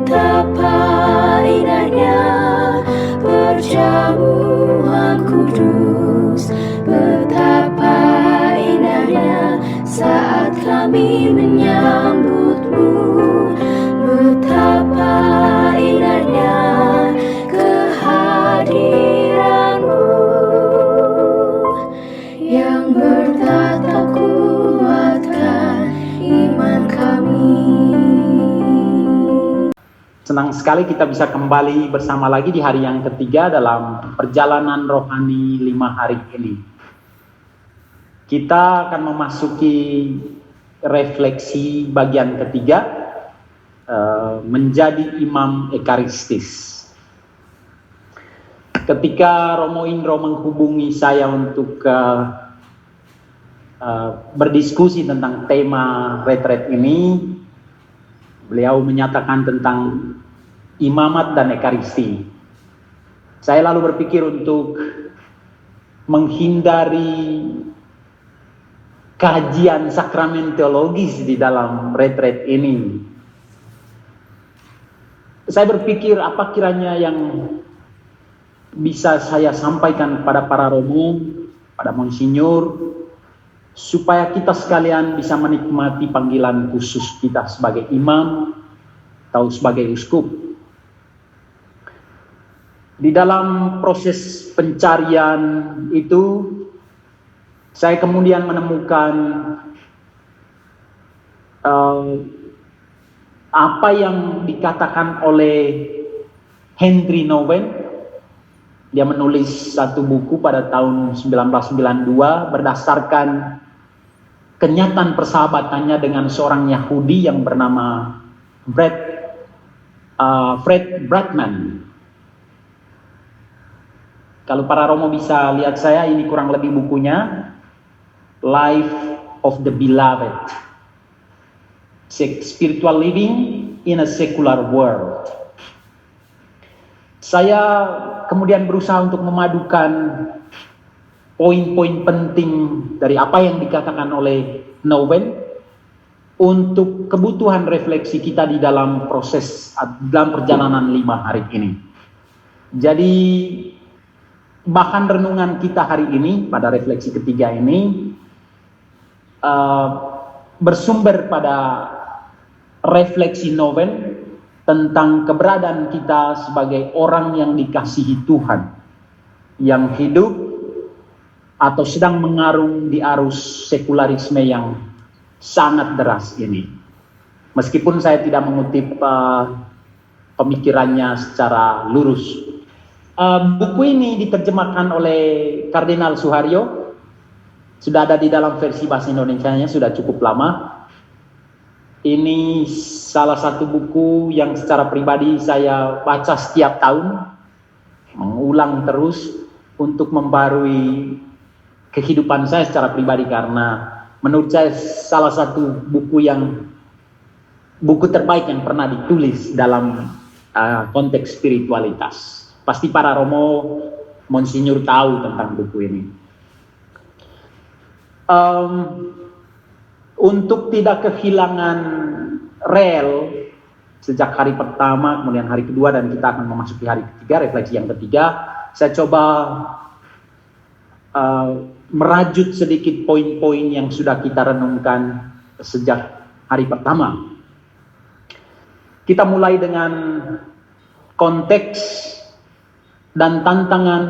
Betapa indahnya perjamuan kudus, betapa indahnya saat kami menyambutmu, betapa indahnya kehadiranmu yang bertata kuatkan iman kami. Senang sekali kita bisa kembali bersama lagi di hari yang ketiga dalam perjalanan rohani 5 hari ini. Kita akan memasuki refleksi bagian ketiga, menjadi imam ekaristis. Ketika Romo Indro menghubungi saya untuk berdiskusi tentang tema retret ini, beliau menyatakan tentang imamat dan ekaristi. Saya lalu berpikir untuk menghindari kajian sakramen teologis di dalam retret ini. Saya berpikir apa kiranya yang bisa saya sampaikan kepada para romo, pada monsinyur, supaya kita sekalian bisa menikmati panggilan khusus kita sebagai imam atau sebagai uskup. Di dalam proses pencarian itu, saya kemudian menemukan apa yang dikatakan oleh Henry Nouwen. Dia menulis satu buku pada tahun 1992 berdasarkan kenyataan persahabatannya dengan seorang Yahudi yang bernama Fred Bratman. Kalau para romo bisa lihat saya, ini kurang lebih bukunya, Life of the Beloved, Spiritual Living in a Secular World. Saya kemudian berusaha untuk memadukan poin-poin penting dari apa yang dikatakan oleh Nouwen untuk kebutuhan refleksi kita di dalam proses, dalam perjalanan 5 hari ini. Jadi bahan renungan kita hari ini pada refleksi ketiga ini bersumber pada refleksi Nouwen tentang keberadaan kita sebagai orang yang dikasihi Tuhan, yang hidup atau sedang mengarung di arus sekularisme yang sangat deras ini. Meskipun saya tidak mengutip pemikirannya secara lurus. Buku ini diterjemahkan oleh Kardinal Suharyo, sudah ada di dalam versi bahasa Indonesianya, sudah cukup lama. Ini salah satu buku yang secara pribadi saya baca setiap tahun, mengulang terus untuk membarui kehidupan saya secara pribadi, karena menurut saya salah satu buku terbaik yang pernah ditulis dalam konteks spiritualitas. Pasti para romo, monsinyur tahu tentang buku ini. Untuk tidak kehilangan rel sejak hari pertama, kemudian hari kedua, dan kita akan memasuki hari ketiga, refleksi yang ketiga, saya coba merajut sedikit poin-poin yang sudah kita renungkan sejak hari pertama. Kita mulai dengan konteks dan tantangan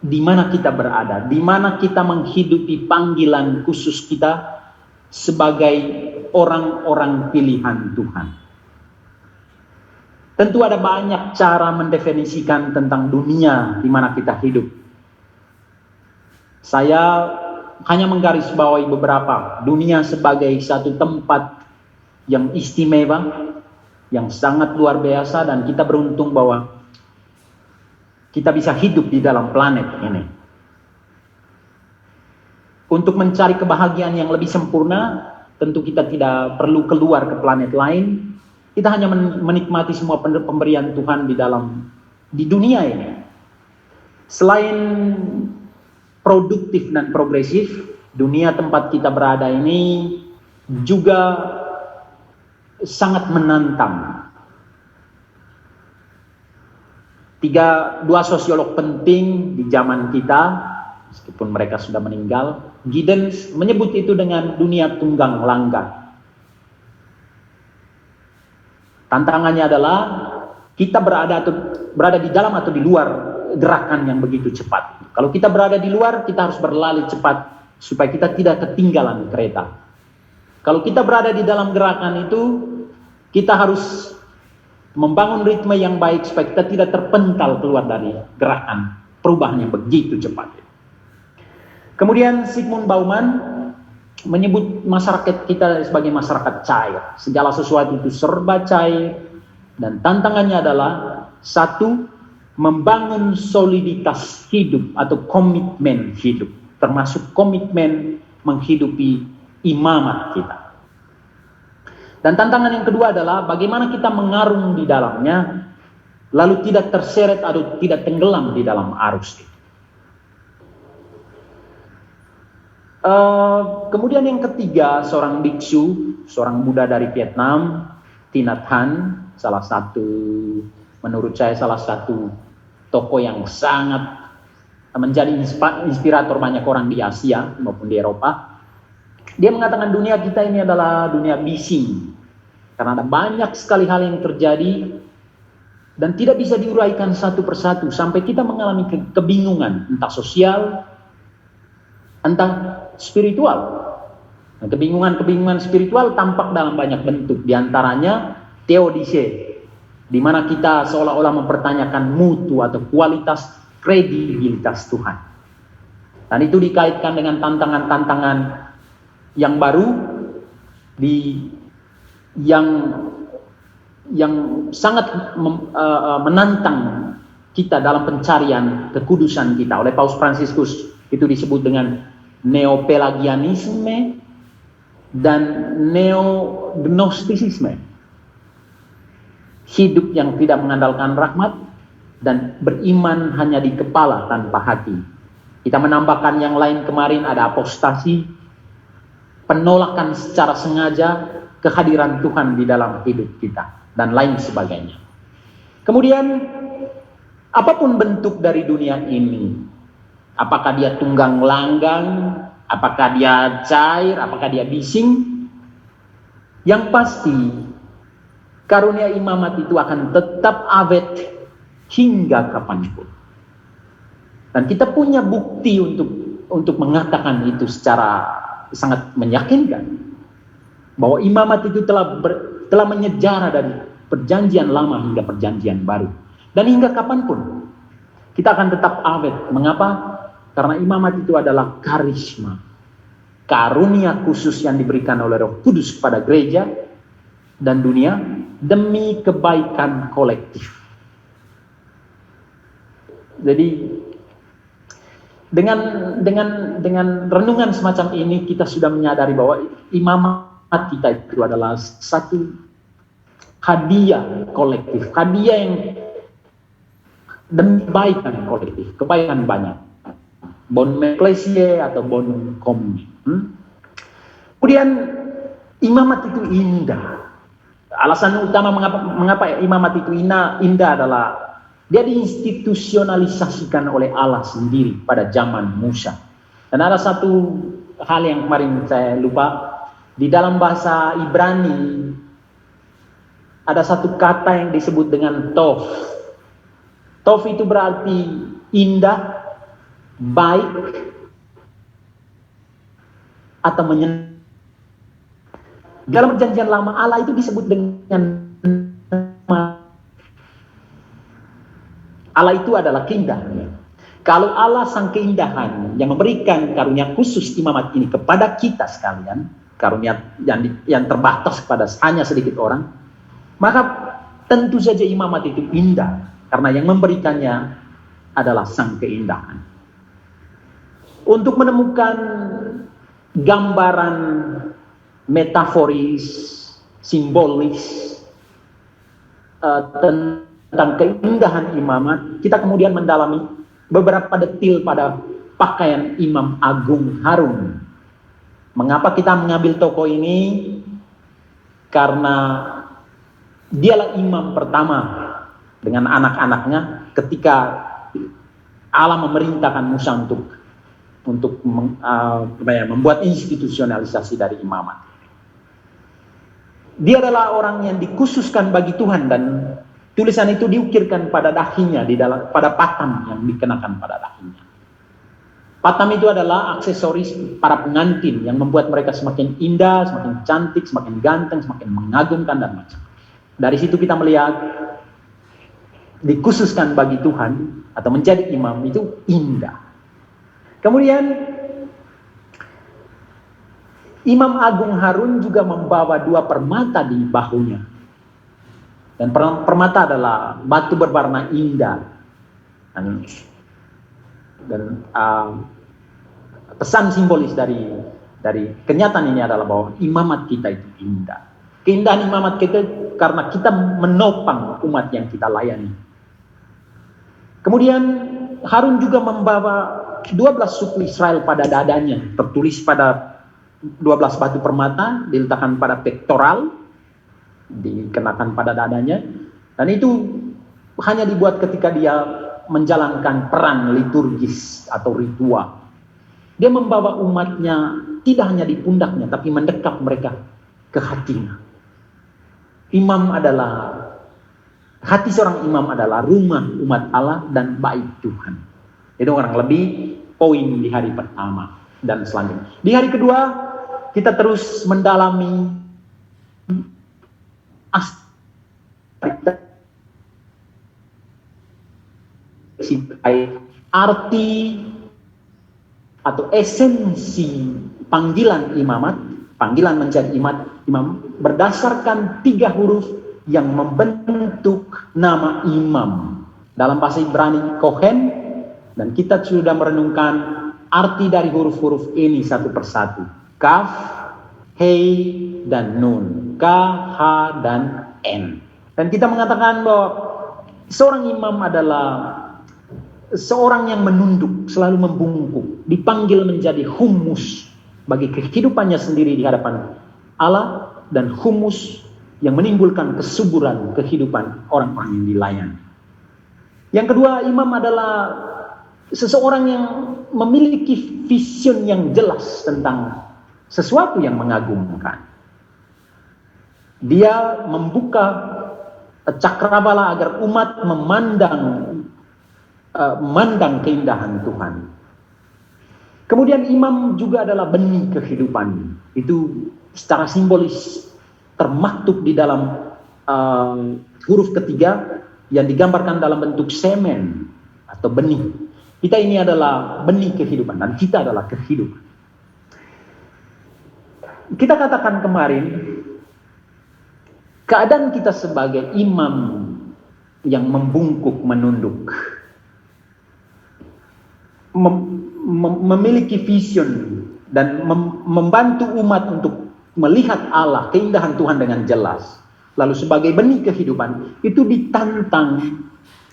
di mana kita berada, di mana kita menghidupi panggilan khusus kita sebagai orang-orang pilihan Tuhan. Tentu ada banyak cara mendefinisikan tentang dunia di mana kita hidup. Saya hanya menggarisbawahi beberapa. Dunia sebagai satu tempat yang istimewa, yang sangat luar biasa, dan kita beruntung bahwa kita bisa hidup di dalam planet ini. Untuk mencari kebahagiaan yang lebih sempurna, tentu kita tidak perlu keluar ke planet lain. Kita hanya menikmati semua pemberian Tuhan di dunia ini. Selain produktif dan progresif, dunia tempat kita berada ini juga sangat menantang. dua sosiolog penting di zaman kita, meskipun mereka sudah meninggal, Giddens menyebut itu dengan dunia tunggang langgang. Tantangannya adalah kita berada di dalam atau di luar gerakan yang begitu cepat. Kalau kita berada di luar, kita harus berlari cepat supaya kita tidak ketinggalan kereta. Kalau kita berada di dalam gerakan itu, kita harus membangun ritme yang baik supaya kita tidak terpental keluar dari gerakan perubahan yang begitu cepat. Kemudian Zygmunt Bauman menyebut masyarakat kita sebagai masyarakat cair. Segala sesuatu itu serba cair, dan tantangannya adalah satu, membangun soliditas hidup atau komitmen hidup, termasuk komitmen menghidupi imamat kita. Dan tantangan yang kedua adalah bagaimana kita mengarung di dalamnya, lalu tidak terseret atau tidak tenggelam di dalam arus itu. Kemudian yang ketiga, seorang biksu, seorang Buddha dari Vietnam, Thich Han, menurut saya salah satu tokoh yang sangat menjadi inspirator banyak orang di Asia maupun di Eropa. Dia mengatakan dunia kita ini adalah dunia bising, karena ada banyak sekali hal yang terjadi dan tidak bisa diuraikan satu persatu sampai kita mengalami kebingungan, entah sosial, entah spiritual. Nah, kebingungan spiritual tampak dalam banyak bentuk, diantaranya teodise, di mana kita seolah-olah mempertanyakan mutu atau kualitas kredibilitas Tuhan. Dan itu dikaitkan dengan tantangan-tantangan yang baru yang sangat menantang kita dalam pencarian kekudusan kita. Oleh Paus Fransiskus itu disebut dengan neopelagianisme dan neognostisisme. Hidup yang tidak mengandalkan rahmat dan beriman hanya di kepala tanpa hati. Kita menambahkan yang lain kemarin, ada apostasi, penolakan secara sengaja kehadiran Tuhan di dalam hidup kita, dan lain sebagainya. Kemudian, apapun bentuk dari dunia ini, apakah dia tunggang langgang, apakah dia cair, apakah dia bising, yang pasti karunia imamat itu akan tetap awet hingga kapanpun. Dan kita punya bukti untuk mengatakan itu secara sangat meyakinkan, bahwa imamat itu telah menyejarah dari perjanjian lama hingga perjanjian baru. Dan hingga kapanpun kita akan tetap awet. Mengapa? Karena imamat itu adalah karisma, karunia khusus yang diberikan oleh Roh Kudus kepada gereja dan dunia demi kebaikan kolektif. Jadi dengan renungan semacam ini kita sudah menyadari bahwa imamat kita itu adalah satu hadiah kolektif, hadiah yang demi kebaikan kolektif, kebaikan banyak. Bon ecclesiae atau bon communis. Kemudian imamat itu indah. Alasan utama mengapa imamat itu indah adalah dia diinstitusionalisasikan oleh Allah sendiri pada zaman Musa. Dan ada satu hal yang kemarin saya lupa, di dalam bahasa Ibrani ada satu kata yang disebut dengan tov. Tov itu berarti indah, baik, atau menyenangkan. Dalam perjanjian lama Allah itu disebut dengan Allah itu adalah keindahan. Kalau Allah sang keindahan yang memberikan karunia khusus imamat ini kepada kita sekalian, karunia yang terbatas kepada hanya sedikit orang, maka tentu saja imamat itu indah, karena yang memberikannya adalah sang keindahan. Untuk menemukan gambaran metaforis, simbolis tentang keindahan imamat, kita kemudian mendalami beberapa detil pada pakaian Imam Agung Harun. Mengapa kita mengambil tokoh ini? Karena dialah imam pertama dengan anak-anaknya ketika Allah memerintahkan Musa untuk membuat institusionalisasi dari imamat. Dia adalah orang yang dikhususkan bagi Tuhan, dan tulisan itu diukirkan pada dahinya, pada patam yang dikenakan pada dahinya. Patam itu adalah aksesoris para pengantin yang membuat mereka semakin indah, semakin cantik, semakin ganteng, semakin mengagumkan dan macam. Dari situ kita melihat dikhususkan bagi Tuhan atau menjadi imam itu indah. Kemudian Imam Agung Harun juga membawa 2 permata di bahunya. Dan permata adalah batu berwarna indah. Dan pesan simbolis dari kenyataan ini adalah bahwa imamat kita itu indah. Keindahan imamat kita karena kita menopang umat yang kita layani. Kemudian Harun juga membawa 12 suku Israel pada dadanya, tertulis pada 12 batu permata, diletakkan pada pektoral, dikenakan pada dadanya, dan itu hanya dibuat ketika dia menjalankan peran liturgis atau ritual. Dia membawa umatnya tidak hanya di pundaknya, tapi mendekap mereka ke hatinya. Hati seorang imam adalah rumah umat Allah dan bait Tuhan. Itu kurang lebih poin di hari pertama dan selanjutnya. Di hari kedua kita terus mendalami arti atau esensi panggilan imamat, panggilan menjadi imam berdasarkan 3 huruf yang membentuk nama imam. Dalam bahasa Ibrani Kohen, dan kita sudah merenungkan arti dari huruf-huruf ini satu persatu. Kaf, Hei, dan Nun. K, H, dan N. Dan kita mengatakan bahwa seorang imam adalah seorang yang menunduk, selalu membungkuk, dipanggil menjadi humus bagi kehidupannya sendiri di hadapan Allah, dan humus yang menimbulkan kesuburan kehidupan orang-orang yang dilayani. Yang kedua, imam adalah seseorang yang memiliki vision yang jelas tentang sesuatu yang mengagumkan. Dia membuka cakrawala agar umat memandang keindahan Tuhan. Kemudian imam juga adalah benih kehidupan. Itu secara simbolis termaktub di dalam huruf ketiga yang digambarkan dalam bentuk semen atau benih. Kita ini adalah benih kehidupan dan kita adalah kehidupan. Kita katakan kemarin, keadaan kita sebagai imam yang membungkuk, menunduk, memiliki vision dan membantu umat untuk melihat Allah, keindahan Tuhan dengan jelas. Lalu sebagai benih kehidupan, itu ditantang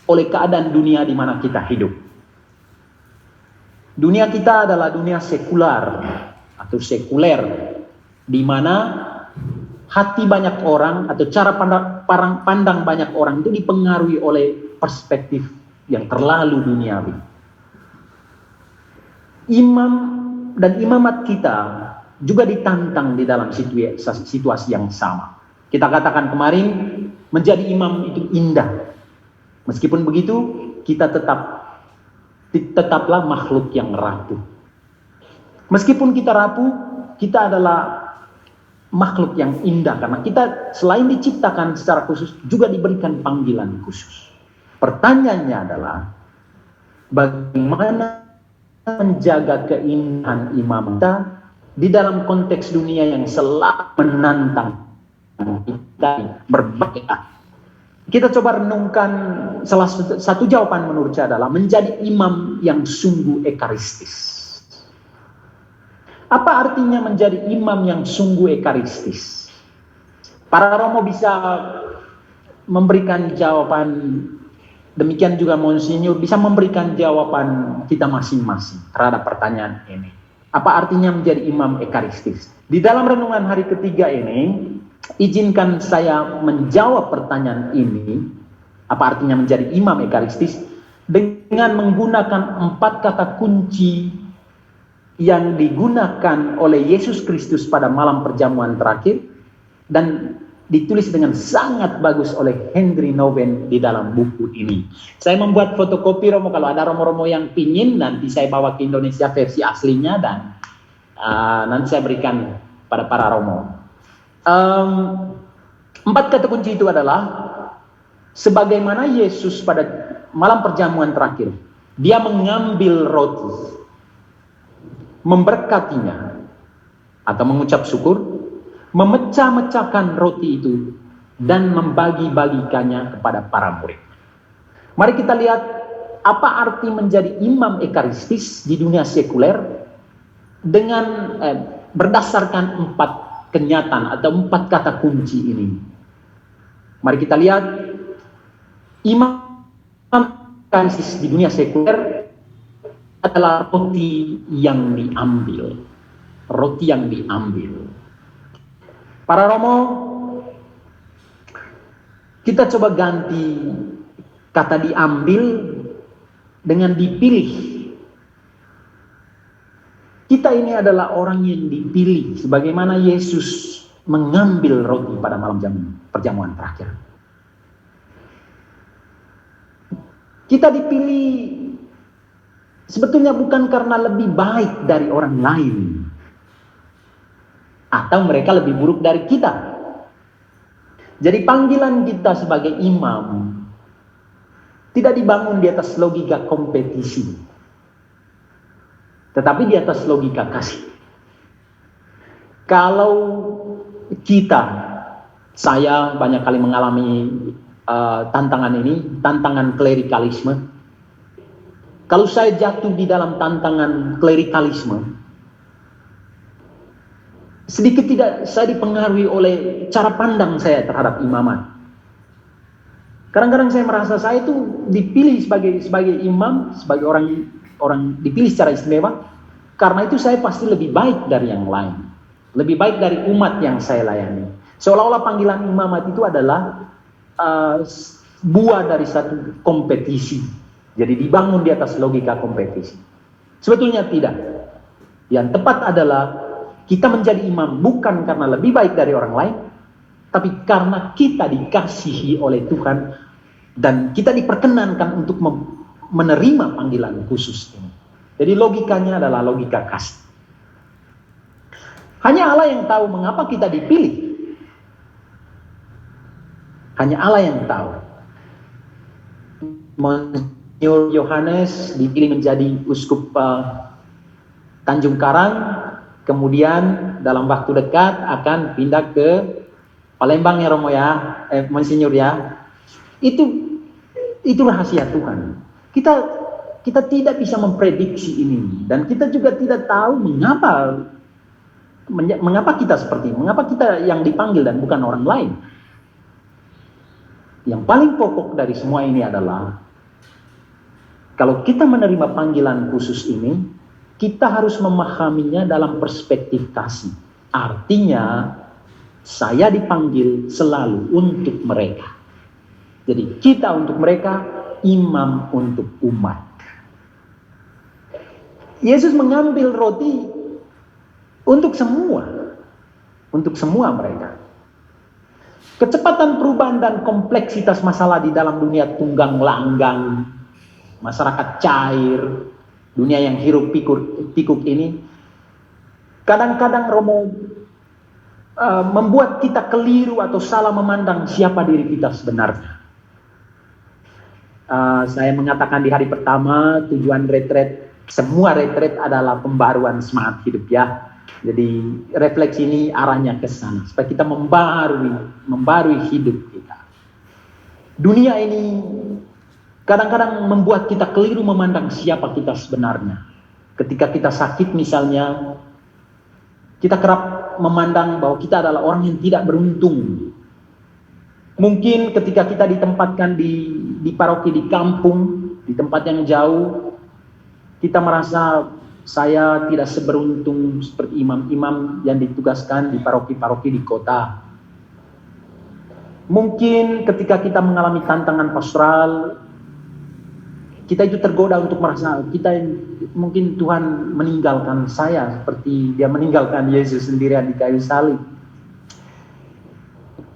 oleh keadaan dunia di mana kita hidup. Dunia kita adalah dunia sekular atau sekuler, di mana hati banyak orang atau cara pandang banyak orang itu dipengaruhi oleh perspektif yang terlalu duniawi. Imam dan imamat kita juga ditantang di dalam situasi yang sama. Kita katakan kemarin, menjadi imam itu indah. Meskipun begitu, kita tetaplah makhluk yang rapuh. Meskipun kita rapuh, kita adalah makhluk yang indah, karena kita selain diciptakan secara khusus juga diberikan panggilan khusus. Pertanyaannya adalah bagaimana menjaga keindahan imam kita di dalam konteks dunia yang selalu menantang kita berbagai. Kita coba renungkan salah satu jawaban menurut saya adalah menjadi imam yang sungguh ekaristis. Apa artinya menjadi imam yang sungguh ekaristis? Para romo bisa memberikan jawaban, demikian juga Monsinyur bisa memberikan jawaban kita masing-masing terhadap pertanyaan ini. Apa artinya menjadi imam ekaristis? Di dalam renungan hari ketiga ini, izinkan saya menjawab pertanyaan ini Apa artinya menjadi imam ekaristis? Dengan menggunakan 4 kata kunci yang digunakan oleh Yesus Kristus pada malam perjamuan terakhir dan ditulis dengan sangat bagus oleh Henry Nouwen di dalam buku ini. Saya membuat fotokopi Romo, kalau ada Romo-Romo yang pingin nanti saya bawa ke Indonesia versi aslinya dan nanti saya berikan pada para Romo. 4 kata kunci itu adalah sebagaimana Yesus pada malam perjamuan terakhir, dia mengambil roti, memberkatinya atau mengucap syukur, memecah-mecahkan roti itu dan membagi-bagikannya kepada para murid. Mari kita lihat apa arti menjadi imam ekaristis di dunia sekuler dengan berdasarkan 4 kenyataan atau 4 kata kunci ini. Mari kita lihat imam ekaristis di dunia sekuler adalah roti yang diambil. Roti yang diambil. Para Romo, kita coba ganti kata diambil dengan dipilih. Kita ini adalah orang yang dipilih, sebagaimana Yesus mengambil roti pada malam perjamuan terakhir. Kita dipilih sebetulnya bukan karena lebih baik dari orang lain, atau mereka lebih buruk dari kita. Jadi panggilan kita sebagai imam tidak dibangun di atas logika kompetisi, tetapi di atas logika kasih. Kalau saya banyak kali mengalami tantangan ini, tantangan klerikalisme. Kalau saya jatuh di dalam tantangan klerikalisme, sedikit tidak saya dipengaruhi oleh cara pandang saya terhadap imaman. Kadang-kadang saya merasa saya itu dipilih sebagai imam, sebagai orang dipilih secara istimewa, karena itu saya pasti lebih baik dari yang lain, lebih baik dari umat yang saya layani. Seolah-olah panggilan imamat itu adalah buah dari satu kompetisi, jadi dibangun di atas logika kompetisi. Sebetulnya tidak. Yang tepat adalah kita menjadi imam bukan karena lebih baik dari orang lain, tapi karena kita dikasihi oleh Tuhan dan kita diperkenankan untuk menerima panggilan khusus ini. Jadi logikanya adalah logika kasih. Hanya Allah yang tahu mengapa kita dipilih. Hanya Allah yang tahu. Monsignor Yohanes dipilih menjadi uskup Tanjung Karang. Kemudian dalam waktu dekat akan pindah ke Palembang ya Romo ya, Monsignor ya. Itu rahasia Tuhan. Kita tidak bisa memprediksi ini dan kita juga tidak tahu mengapa kita seperti ini, mengapa kita yang dipanggil dan bukan orang lain. Yang paling pokok dari semua ini adalah kalau kita menerima panggilan khusus ini, kita harus memahaminya dalam perspektif kasih. Artinya, saya dipanggil selalu untuk mereka. Jadi kita untuk mereka, imam untuk umat. Yesus mengambil roti untuk semua mereka. Kecepatan perubahan dan kompleksitas masalah di dalam dunia tunggang langgang, masyarakat cair, dunia yang hiruk pikuk ini, kadang-kadang Romo membuat kita keliru atau salah memandang siapa diri kita sebenarnya. Saya mengatakan di hari pertama tujuan retret, semua retret adalah pembaruan semangat hidup ya. Jadi refleksi ini arahnya ke sana supaya kita membarui hidup kita. Dunia ini kadang-kadang membuat kita keliru memandang siapa kita sebenarnya. Ketika kita sakit misalnya, kita kerap memandang bahwa kita adalah orang yang tidak beruntung. Mungkin ketika kita ditempatkan di paroki di kampung, di tempat yang jauh, kita merasa saya tidak seberuntung seperti imam-imam yang ditugaskan di paroki-paroki di kota. Mungkin ketika kita mengalami tantangan pastoral, kita itu tergoda untuk merasa mungkin Tuhan meninggalkan saya seperti dia meninggalkan Yesus sendirian di kayu salib.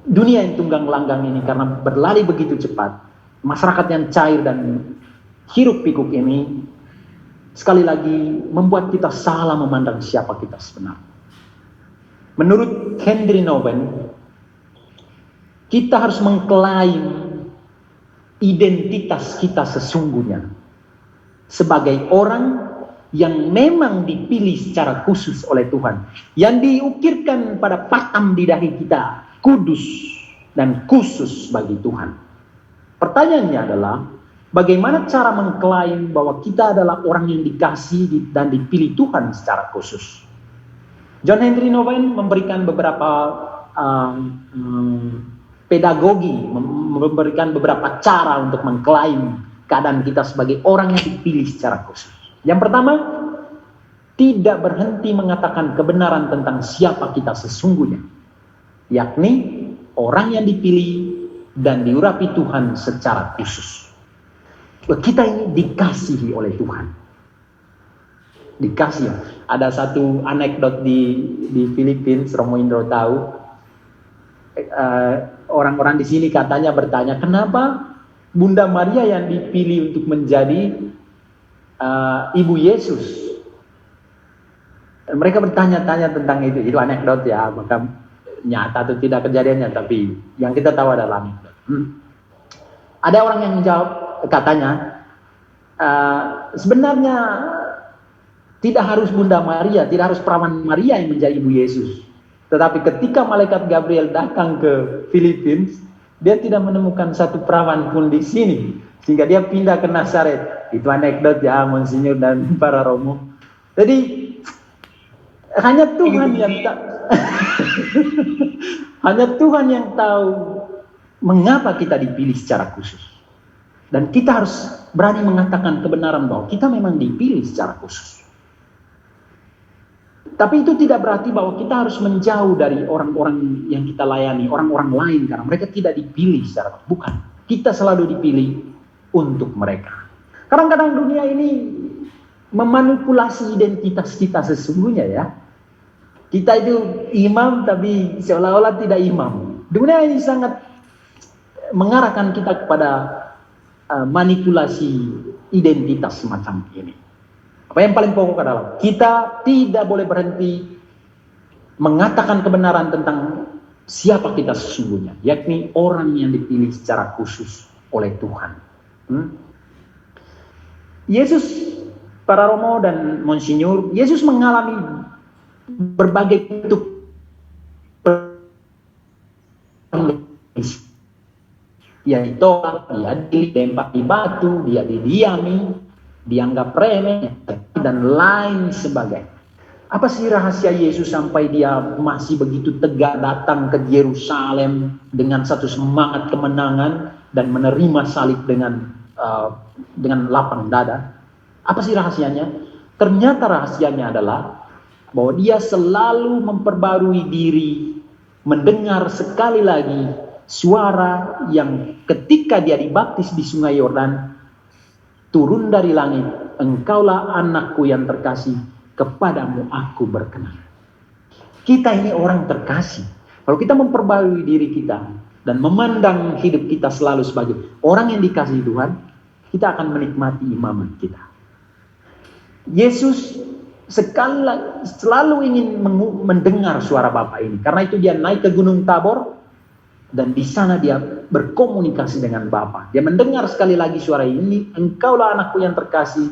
Dunia yang tunggang langgang ini karena berlari begitu cepat, masyarakat yang cair dan hiruk pikuk ini sekali lagi membuat kita salah memandang siapa kita sebenarnya. Menurut Henry Nouwen, kita harus mengklaim identitas kita sesungguhnya sebagai orang yang memang dipilih secara khusus oleh Tuhan, yang diukirkan pada patam di dahi kita, kudus dan khusus bagi Tuhan. Pertanyaannya adalah, bagaimana cara mengklaim bahwa kita adalah orang yang dikasihi dan dipilih Tuhan secara khusus? John Henry Nouwen memberikan beberapa pedagogi, memberikan beberapa cara untuk mengklaim keadaan kita sebagai orang yang dipilih secara khusus. Yang pertama, tidak berhenti mengatakan kebenaran tentang siapa kita sesungguhnya, yakni orang yang dipilih dan diurapi Tuhan secara khusus. Kita ini dikasihi oleh Tuhan. Dikasih. Ada satu anekdot di Filipina, Romo Indro tahu. Orang-orang di sini katanya bertanya, kenapa Bunda Maria yang dipilih untuk menjadi Ibu Yesus? Mereka bertanya-tanya tentang itu anekdot ya, maka nyata atau tidak kejadiannya, tapi yang kita tahu adalah anekdot. Ada orang yang menjawab, katanya, sebenarnya tidak harus Bunda Maria, tidak harus perawan Maria yang menjadi Ibu Yesus. Tetapi ketika malaikat Gabriel datang ke Filipina, dia tidak menemukan satu perawan pun di sini, sehingga dia pindah ke Nazaret. Itu anekdot ya, Monsinyur dan para romo. Jadi hanya Tuhan yang hanya Tuhan yang tahu mengapa kita dipilih secara khusus. Dan kita harus berani mengatakan kebenaran bahwa kita memang dipilih secara khusus. Tapi itu tidak berarti bahwa kita harus menjauh dari orang-orang yang kita layani, orang-orang lain, karena mereka tidak dipilih secara bukan. Kita selalu dipilih untuk mereka. Kadang-kadang dunia ini memanipulasi identitas kita sesungguhnya ya. Kita itu imam tapi seolah-olah tidak imam. Dunia ini sangat mengarahkan kita kepada manipulasi identitas semacam ini. Apa yang paling pokok adalah kita tidak boleh berhenti mengatakan kebenaran tentang siapa kita sesungguhnya, yakni orang yang dipilih secara khusus oleh Tuhan. Yesus, para romo dan Monsinyur, Yesus mengalami berbagai bentuk dia ditolak, dia dilempar di batu, dia didiami, dianggap remeh, dan lain sebagainya. Apa sih rahasia Yesus sampai dia masih begitu tegak datang ke Yerusalem dengan satu semangat kemenangan dan menerima salib dengan lapang dada? Apa sih rahasianya? Ternyata rahasianya adalah bahwa dia selalu memperbarui diri, mendengar sekali lagi suara yang ketika dia dibaptis di Sungai Yordan, turun dari langit, engkaulah anakku yang terkasih, kepadamu aku berkenan. Kita ini orang terkasih. Kalau kita memperbarui diri kita dan memandang hidup kita selalu sebagai orang yang dikasihi Tuhan, kita akan menikmati imamat kita. Yesus selalu ingin mendengar suara Bapa ini. Karena itu dia naik ke Gunung Tabor dan di sana dia berkomunikasi dengan Bapa. Dia mendengar sekali lagi suara ini, engkaulah anakku yang terkasih,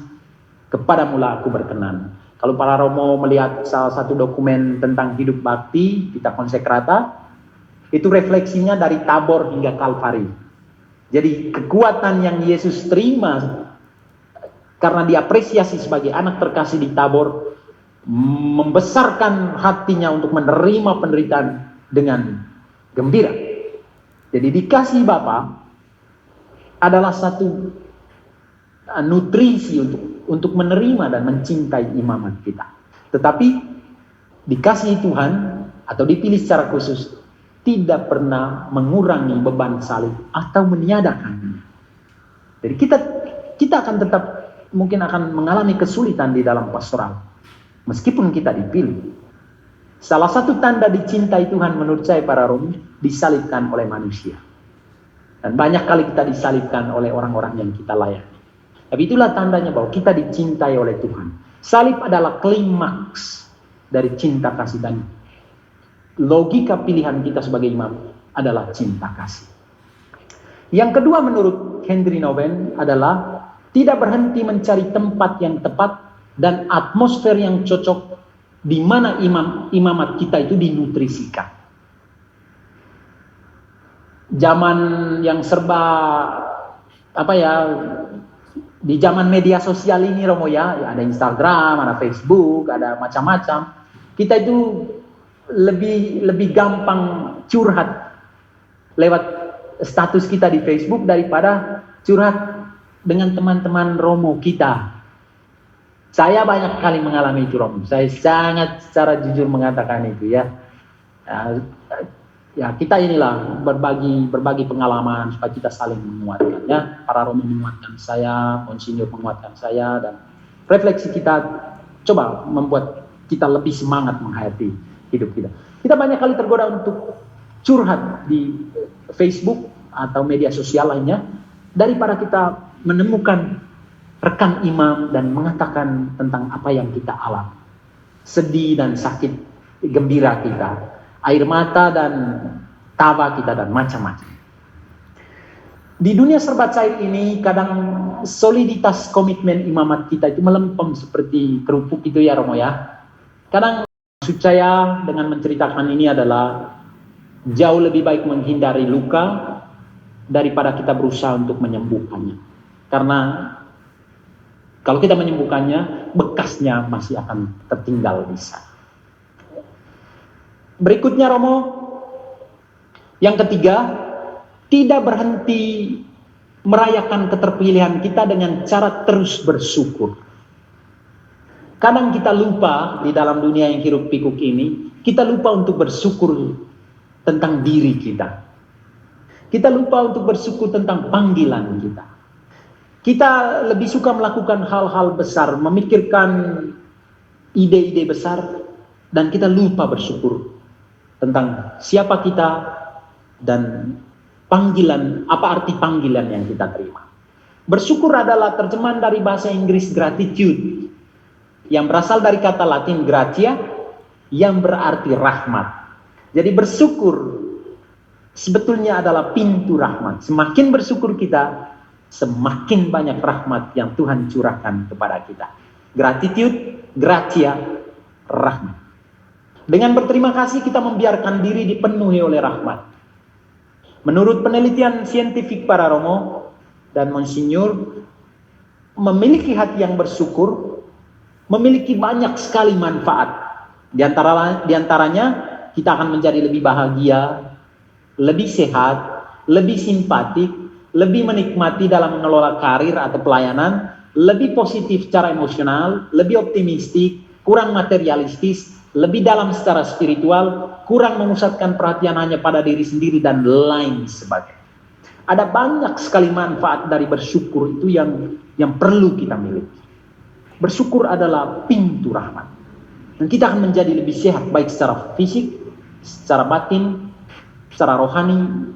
kepadamulah aku berkenan. Kalau para romo melihat salah satu dokumen tentang hidup bakti, kita konsekrata, itu refleksinya dari Tabor hingga Kalvari. Jadi kekuatan yang Yesus terima karena diapresiasi sebagai anak terkasih di Tabor, membesarkan hatinya untuk menerima penderitaan dengan gembira. Jadi dikasih Bapa adalah satu nutrisi untuk menerima dan mencintai imamat kita. Tetapi dikasih Tuhan atau dipilih secara khusus tidak pernah mengurangi beban salib atau meniadakannya. Jadi kita akan tetap mungkin akan mengalami kesulitan di dalam pastoral, meskipun kita dipilih. Salah satu tanda dicintai Tuhan menurut saya para Romi, disalibkan oleh manusia. Dan banyak kali kita disalibkan oleh orang-orang yang kita layani. Tapi itulah tandanya bahwa kita dicintai oleh Tuhan. Salib adalah klimaks dari cinta kasih, dan logika pilihan kita sebagai imam adalah cinta kasih. Yang kedua menurut Henry Nouwen adalah tidak berhenti mencari tempat yang tepat dan atmosfer yang cocok di mana imamat kita itu dinutrisikan. Zaman yang serba di zaman media sosial ini Romo ya ada Instagram, ada Facebook, ada macam-macam. Kita itu lebih gampang curhat lewat status kita di Facebook daripada curhat dengan teman-teman Romo kita. Saya banyak kali mengalami itu Romo. Saya sangat secara jujur mengatakan itu ya. Ya kita inilah berbagi pengalaman supaya kita saling menguatkan ya. Para Romo menguatkan saya, Monsinyur menguatkan saya, dan refleksi kita coba membuat kita lebih semangat menghayati hidup kita. Kita banyak kali tergoda untuk curhat di Facebook atau media sosial lainnya daripada kita menemukan rekan imam dan mengatakan tentang apa yang kita alami. Sedih dan sakit, gembira kita, air mata dan tawa kita, dan macam-macam. Di dunia serba cair ini, kadang soliditas komitmen imamat kita itu melempem seperti kerupuk itu ya Romo ya. Kadang maksud saya dengan menceritakan ini adalah jauh lebih baik menghindari luka daripada kita berusaha untuk menyembuhkannya. Karena kalau kita menyembuhkannya, bekasnya masih akan tertinggal di sana. Berikutnya Romo, yang ketiga, tidak berhenti merayakan keterpilihan kita dengan cara terus bersyukur. Kadang kita lupa di dalam dunia yang hiruk pikuk ini, kita lupa untuk bersyukur tentang diri kita. Kita lupa untuk bersyukur tentang panggilan kita. Kita lebih suka melakukan hal-hal besar, memikirkan ide-ide besar, dan kita lupa bersyukur tentang siapa kita dan panggilan, apa arti panggilan yang kita terima. Bersyukur adalah terjemahan dari bahasa Inggris gratitude, yang berasal dari kata Latin gratia, yang berarti rahmat. Jadi bersyukur sebetulnya adalah pintu rahmat. Semakin bersyukur kita, semakin banyak rahmat yang Tuhan curahkan kepada kita. Gratitude, gratia, rahmat. Dengan berterima kasih kita membiarkan diri dipenuhi oleh rahmat. Menurut penelitian saintifik para Romo dan Monsinyur, memiliki hati yang bersyukur memiliki banyak sekali manfaat. Di antaranya kita akan menjadi lebih bahagia, lebih sehat, lebih simpatik, lebih menikmati dalam mengelola karir atau pelayanan, lebih positif secara emosional, lebih optimistik, kurang materialistis, lebih dalam secara spiritual, kurang memusatkan perhatian hanya pada diri sendiri, dan lain sebagainya. Ada banyak sekali manfaat dari bersyukur itu yang perlu kita miliki. Bersyukur adalah pintu rahmat. Dan kita akan menjadi lebih sehat, baik secara fisik, secara batin, secara rohani,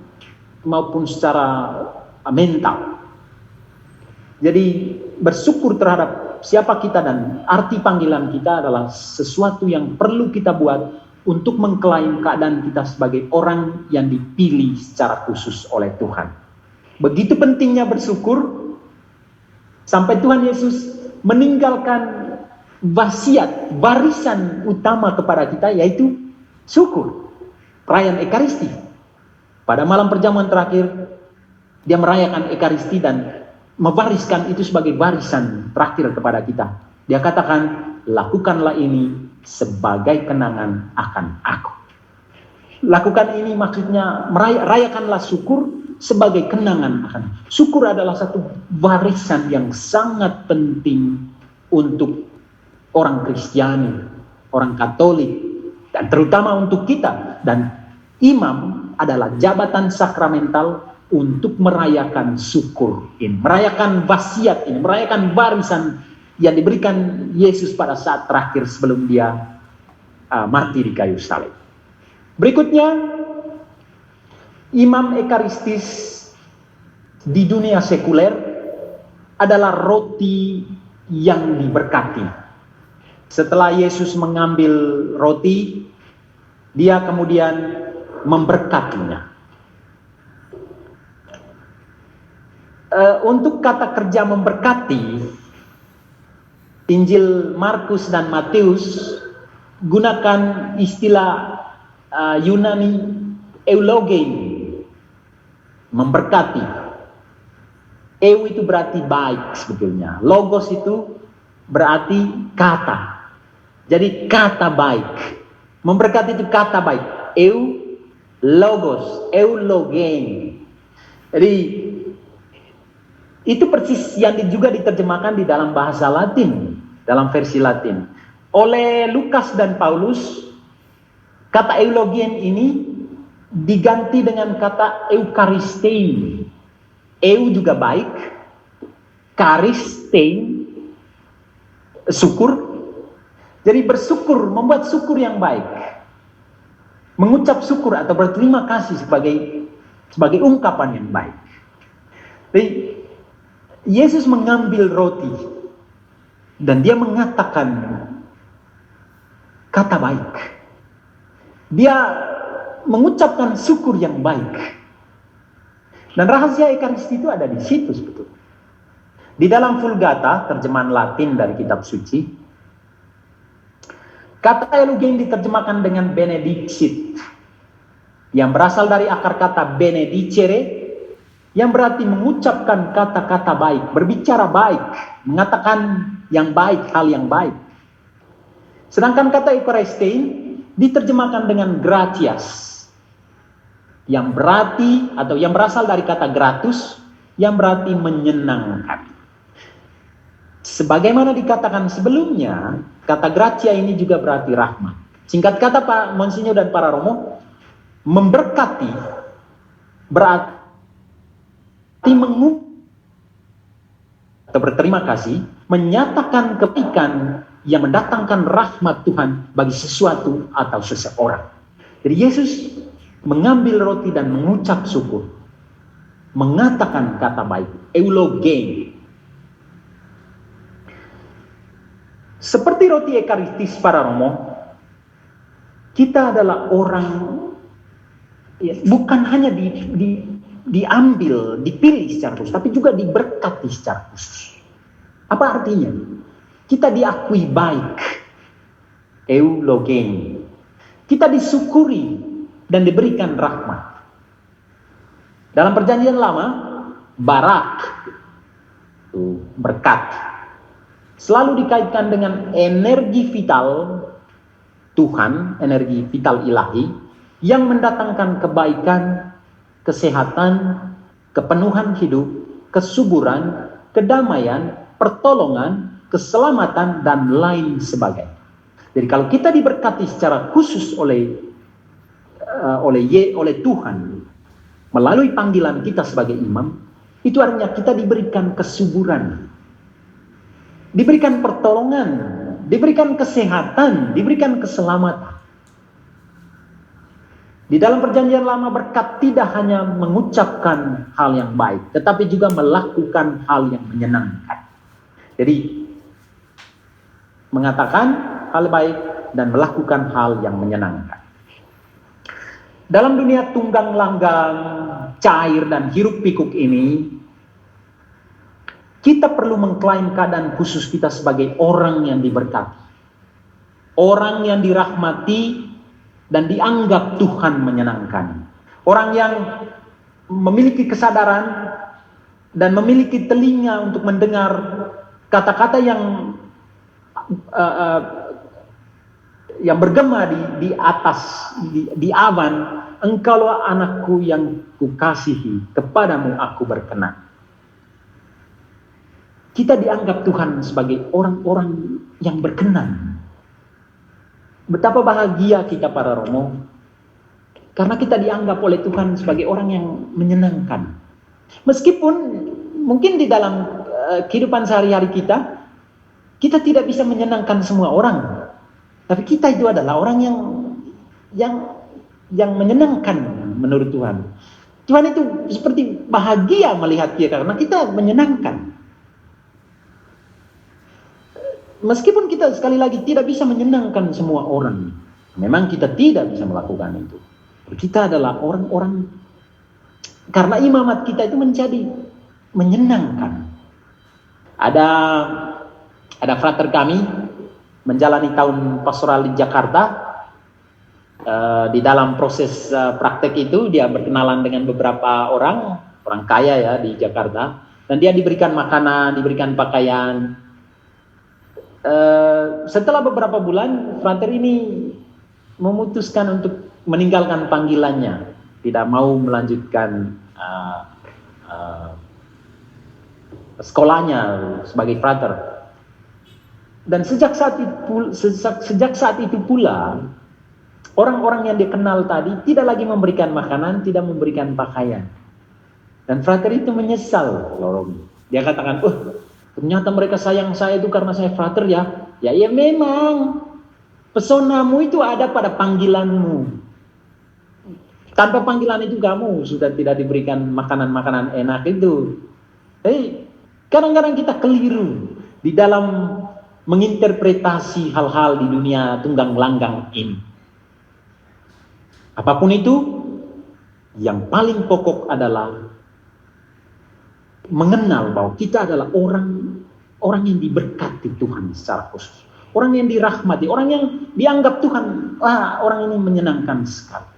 maupun secara mental. Jadi bersyukur terhadap siapa kita dan arti panggilan kita adalah sesuatu yang perlu kita buat untuk mengklaim keadaan kita sebagai orang yang dipilih secara khusus oleh Tuhan. Begitu pentingnya bersyukur sampai Tuhan Yesus meninggalkan wasiat, barisan utama kepada kita, yaitu syukur. Perayaan Ekaristi. Pada malam perjamuan terakhir, dia merayakan Ekaristi dan mewariskan itu sebagai barisan terakhir kepada kita. Dia katakan, lakukanlah ini sebagai kenangan akan aku. Lakukan ini maksudnya rayakanlah syukur sebagai kenangan akan. Syukur adalah satu warisan yang sangat penting untuk orang Kristiani, orang Katolik, dan terutama untuk kita. Dan imam adalah jabatan sakramental untuk merayakan syukur ini, merayakan wasiat ini, merayakan barisan yang diberikan Yesus pada saat terakhir sebelum dia mati di kayu salib. Berikutnya, imam ekaristis di dunia sekuler adalah roti yang diberkati. Setelah Yesus mengambil roti, dia kemudian memberkatinya. Untuk kata kerja memberkati, Injil Markus dan Matius gunakan istilah Yunani eulogein, memberkati. Eu itu berarti baik sebetulnya. Logos itu berarti kata. Jadi kata baik. Memberkati itu kata baik. Eu, logos, eulogein. Jadi itu persis yang juga diterjemahkan di dalam bahasa Latin, dalam versi Latin. Oleh Lukas dan Paulus, kata eulogein ini diganti dengan kata eukaristein. Eu juga baik, karistein, syukur. Jadi bersyukur, membuat syukur yang baik. Mengucap syukur atau berterima kasih sebagai ungkapan yang baik. Jadi Yesus mengambil roti dan dia mengatakan kata baik. Dia mengucapkan syukur yang baik. Dan rahasia Ekaristi itu ada di situ sebetulnya. Di dalam Vulgata, terjemahan Latin dari kitab suci, kata eulogein diterjemahkan dengan benedicit, yang berasal dari akar kata benedicere, yang berarti mengucapkan kata-kata baik, berbicara baik, mengatakan yang baik, hal yang baik. Sedangkan kata Eucharistein diterjemahkan dengan gratias, yang berarti atau yang berasal dari kata gratus, yang berarti menyenangkan. Sebagaimana dikatakan sebelumnya, kata gratia ini juga berarti rahmat. Singkat kata Pak Monsinyur dan para Romo, memberkati berarti atau berterima kasih, menyatakan kebaikan yang mendatangkan rahmat Tuhan bagi sesuatu atau seseorang. Jadi Yesus mengambil roti dan mengucap syukur, mengatakan kata baik, eulogein. Seperti roti ekaristis para Romo, kita adalah orang bukan hanya diambil, dipilih secara khusus, tapi juga diberkati secara khusus. Apa artinya? Kita diakui baik, eulogein. Kita disyukuri dan diberikan rahmat. Dalam perjanjian lama, barak, berkat, selalu dikaitkan dengan energi vital Tuhan, energi vital ilahi, yang mendatangkan kebaikan, kesehatan, kepenuhan hidup, kesuburan, kedamaian, pertolongan, keselamatan, dan lain sebagainya. Jadi kalau kita diberkati secara khusus oleh Tuhan melalui panggilan kita sebagai imam, itu artinya kita diberikan kesuburan, diberikan pertolongan, diberikan kesehatan, diberikan keselamatan. Di dalam perjanjian lama, berkat tidak hanya mengucapkan hal yang baik, tetapi juga melakukan hal yang menyenangkan. Jadi mengatakan hal baik dan melakukan hal yang menyenangkan. Dalam dunia tunggang langgang, cair dan hiruk pikuk ini, kita perlu mengklaim keadaan khusus kita sebagai orang yang diberkati, orang yang dirahmati dan dianggap Tuhan menyenangkan, orang yang memiliki kesadaran dan memiliki telinga untuk mendengar kata-kata yang bergema di atas, di awan, engkaulah anakku yang kukasihi, kepadamu aku berkenan. Kita dianggap Tuhan sebagai orang-orang yang berkenan. Betapa bahagia kita para Romo Karena kita dianggap oleh Tuhan sebagai orang yang menyenangkan. Meskipun mungkin di dalam kehidupan sehari-hari kita tidak bisa menyenangkan semua orang. Tapi kita itu adalah orang yang menyenangkan menurut Tuhan. Tuhan itu seperti bahagia melihat dia karena kita menyenangkan. Meskipun kita sekali lagi tidak bisa menyenangkan semua orang. Memang kita tidak bisa melakukan itu. Kita adalah orang-orang, karena imamat kita itu menjadi menyenangkan. Ada frater kami menjalani tahun pastoral di Jakarta. Di dalam proses praktek itu dia berkenalan dengan beberapa orang kaya ya di Jakarta, dan dia diberikan makanan, diberikan pakaian. Setelah beberapa bulan, frater ini memutuskan untuk meninggalkan panggilannya, tidak mau melanjutkan sekolahnya sebagai frater. Dan sejak saat itu pula, orang-orang yang dikenal tadi tidak lagi memberikan makanan, tidak memberikan pakaian. Dan frater itu menyesal. Dia katakan, ternyata mereka sayang saya itu karena saya frater ya. Ya memang, pesonamu itu ada pada panggilanmu. Tanpa panggilan itu kamu sudah tidak diberikan makanan-makanan enak itu. Kadang-kadang kita keliru di dalam menginterpretasi hal-hal di dunia tunggang langgang ini. Apapun itu, yang paling pokok adalah mengenal bahwa kita adalah orang yang diberkati Tuhan secara khusus. Orang yang dirahmati, orang yang dianggap Tuhan, orang ini menyenangkan sekali.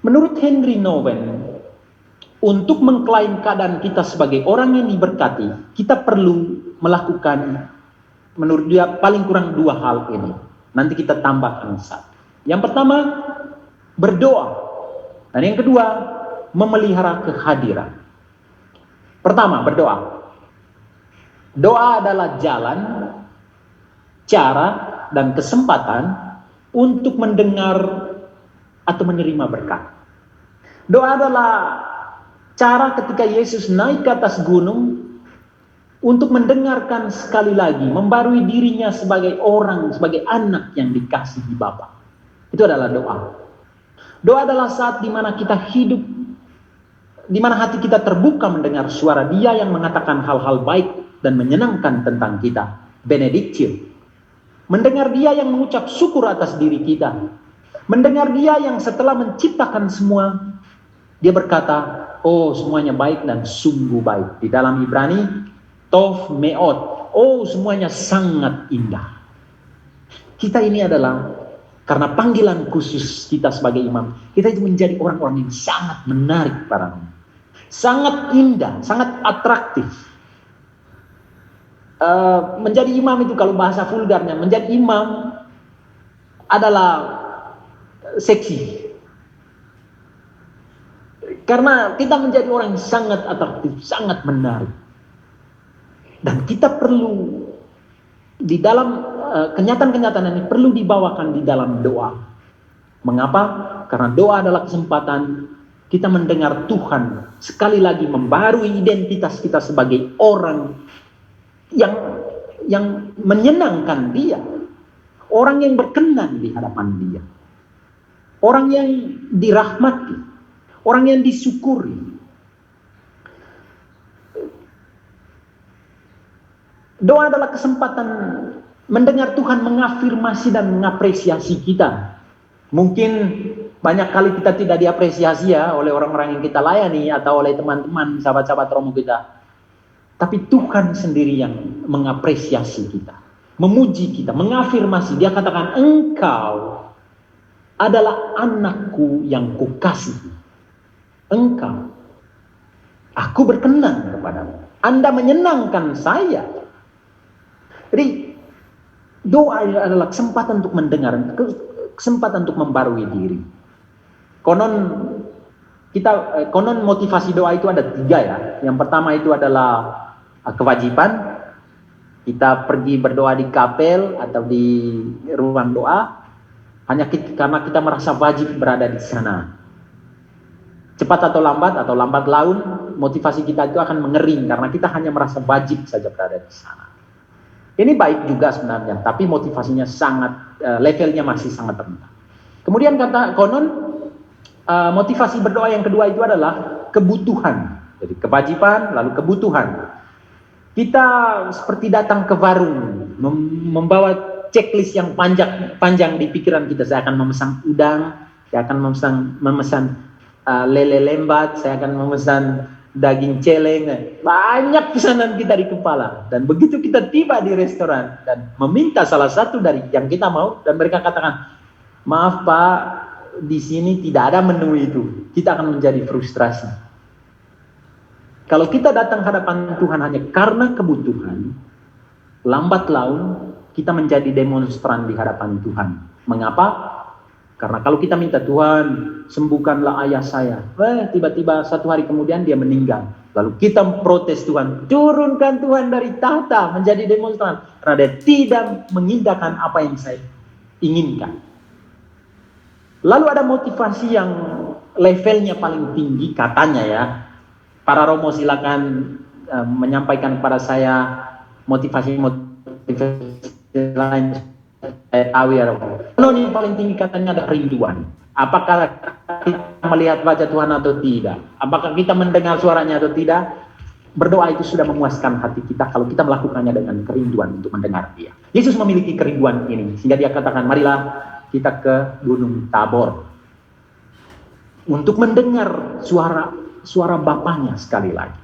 Menurut Henry Nouwen, untuk mengklaim keadaan kita sebagai orang yang diberkati, kita perlu melakukan, menurut dia, paling kurang 2 hal ini. Nanti kita tambahkan satu. Yang pertama, berdoa. Dan yang kedua, memelihara kehadiran. Pertama, berdoa. Doa adalah jalan, cara, dan kesempatan untuk mendengar atau menerima berkat. Doa adalah cara ketika Yesus naik ke atas gunung untuk mendengarkan sekali lagi, membarui dirinya sebagai orang, sebagai anak yang dikasihi Bapa. Itu adalah doa. Doa adalah saat di mana kita hidup, di mana hati kita terbuka mendengar suara Dia yang mengatakan hal-hal baik dan menyenangkan tentang kita. Benedictio. Mendengar Dia yang mengucap syukur atas diri kita. Mendengar Dia yang setelah menciptakan semua, Dia berkata, semuanya baik dan sungguh baik. Di dalam Ibrani, tov meot. Semuanya sangat indah. Kita ini adalah, karena panggilan khusus kita sebagai imam, kita itu menjadi orang-orang yang sangat menarik parahnya. Sangat indah, sangat atraktif. Menjadi imam itu, kalau bahasa vulgarnya, menjadi imam adalah seksi. Karena kita menjadi orang yang sangat atraktif, sangat menarik. Dan kita perlu, di dalam kenyataan-kenyataan ini perlu dibawakan di dalam doa. Mengapa? Karena doa adalah kesempatan kita mendengar Tuhan sekali lagi membarui identitas kita sebagai orang yang menyenangkan Dia. Orang yang berkenan di hadapan Dia. Orang yang dirahmati. Orang yang disyukuri. Doa adalah kesempatan mendengar Tuhan mengafirmasi dan mengapresiasi kita. Mungkin banyak kali kita tidak diapresiasi ya oleh orang-orang yang kita layani atau oleh teman-teman, sahabat-sahabat Romo kita. Tapi Tuhan sendiri yang mengapresiasi kita, memuji kita, mengafirmasi. Dia katakan, engkau adalah anakku yang kukasihi. Engkau, aku berkenan kepadamu. Anda menyenangkan saya. Jadi doa adalah kesempatan untuk mendengar, kesempatan untuk membarui diri. Konon motivasi doa itu ada 3 ya. Yang pertama itu adalah kewajiban. Kita pergi berdoa di kapel atau di ruang doa. karena kita merasa wajib berada di sana. Cepat atau lambat laun, motivasi kita itu akan mengering karena kita hanya merasa wajib saja berada di sana. Ini baik juga sebenarnya, tapi motivasinya sangat, levelnya masih sangat rendah. Kemudian kata konon, motivasi berdoa yang kedua itu adalah kebutuhan. Jadi kewajiban, lalu kebutuhan. Kita seperti datang ke warung, membawa checklist yang panjang di pikiran kita. Saya akan memesan udang, saya akan memesan lele lembat, saya akan memesan daging celeng. Banyak pesanan kita di kepala. Dan begitu kita tiba di restoran dan meminta salah satu dari yang kita mau, dan mereka katakan, maaf Pak, di sini tidak ada menu itu. Kita akan menjadi frustrasi. Kalau kita datang hadapan Tuhan hanya karena kebutuhan, lambat laun kita menjadi demonstran di hadapan Tuhan. Mengapa? Karena kalau kita minta Tuhan, sembuhkanlah ayah saya. Tiba-tiba satu hari kemudian dia meninggal. Lalu kita protes Tuhan, turunkan Tuhan dari tahta menjadi demonstran. Karena dia tidak mengindahkan apa yang saya inginkan. Lalu ada motivasi yang levelnya paling tinggi katanya ya. Para Romo silakan menyampaikan kepada saya motivasi lain saya tahu ya Romo. Yang paling tinggi katanya ada kerinduan. Apakah kita melihat wajah Tuhan atau tidak? Apakah kita mendengar suaranya atau tidak? Berdoa itu sudah memuaskan hati kita kalau kita melakukannya dengan kerinduan untuk mendengar Dia. Yesus memiliki kerinduan ini sehingga Dia katakan, marilah kita ke Gunung Tabor untuk mendengar suara Bapaknya sekali lagi.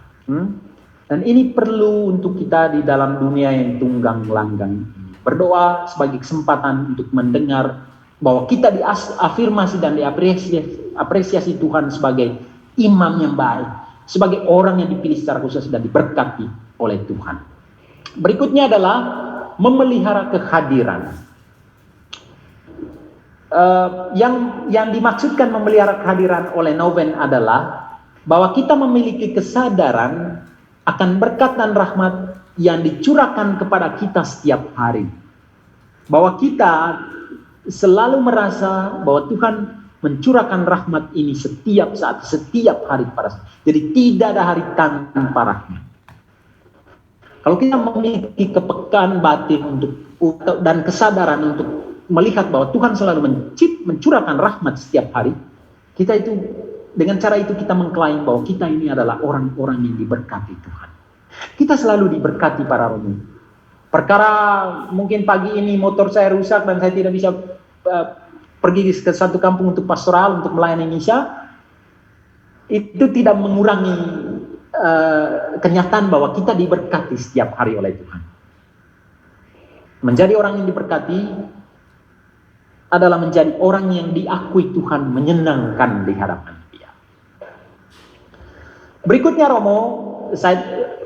Dan ini perlu untuk kita di dalam dunia yang tunggang langgang. Berdoa sebagai kesempatan untuk mendengar bahwa kita diafirmasi dan diapresiasi Tuhan sebagai imam yang baik, sebagai orang yang dipilih secara khusus dan diberkati oleh Tuhan. Berikutnya adalah memelihara kehadiran. Yang dimaksudkan memelihara kehadiran oleh Noven adalah bahwa kita memiliki kesadaran akan berkat dan rahmat yang dicurahkan kepada kita setiap hari. Bahwa kita selalu merasa bahwa Tuhan mencurahkan rahmat ini setiap saat, setiap hari kepada kita. Jadi tidak ada hari tanpa rahmat. Kalau kita memiliki kepekaan batin dan kesadaran untuk melihat bahwa Tuhan selalu mencurahkan rahmat setiap hari, kita itu dengan cara itu kita mengklaim bahwa kita ini adalah orang-orang yang diberkati Tuhan. Kita selalu diberkati para Romo. Perkara mungkin pagi ini motor saya rusak dan saya tidak bisa pergi ke satu kampung untuk pastoral, untuk melayani misa, itu tidak mengurangi kenyataan bahwa kita diberkati setiap hari oleh Tuhan. Menjadi orang yang diberkati adalah menjadi orang yang diakui Tuhan menyenangkan di hadapan Dia. Berikutnya Romo,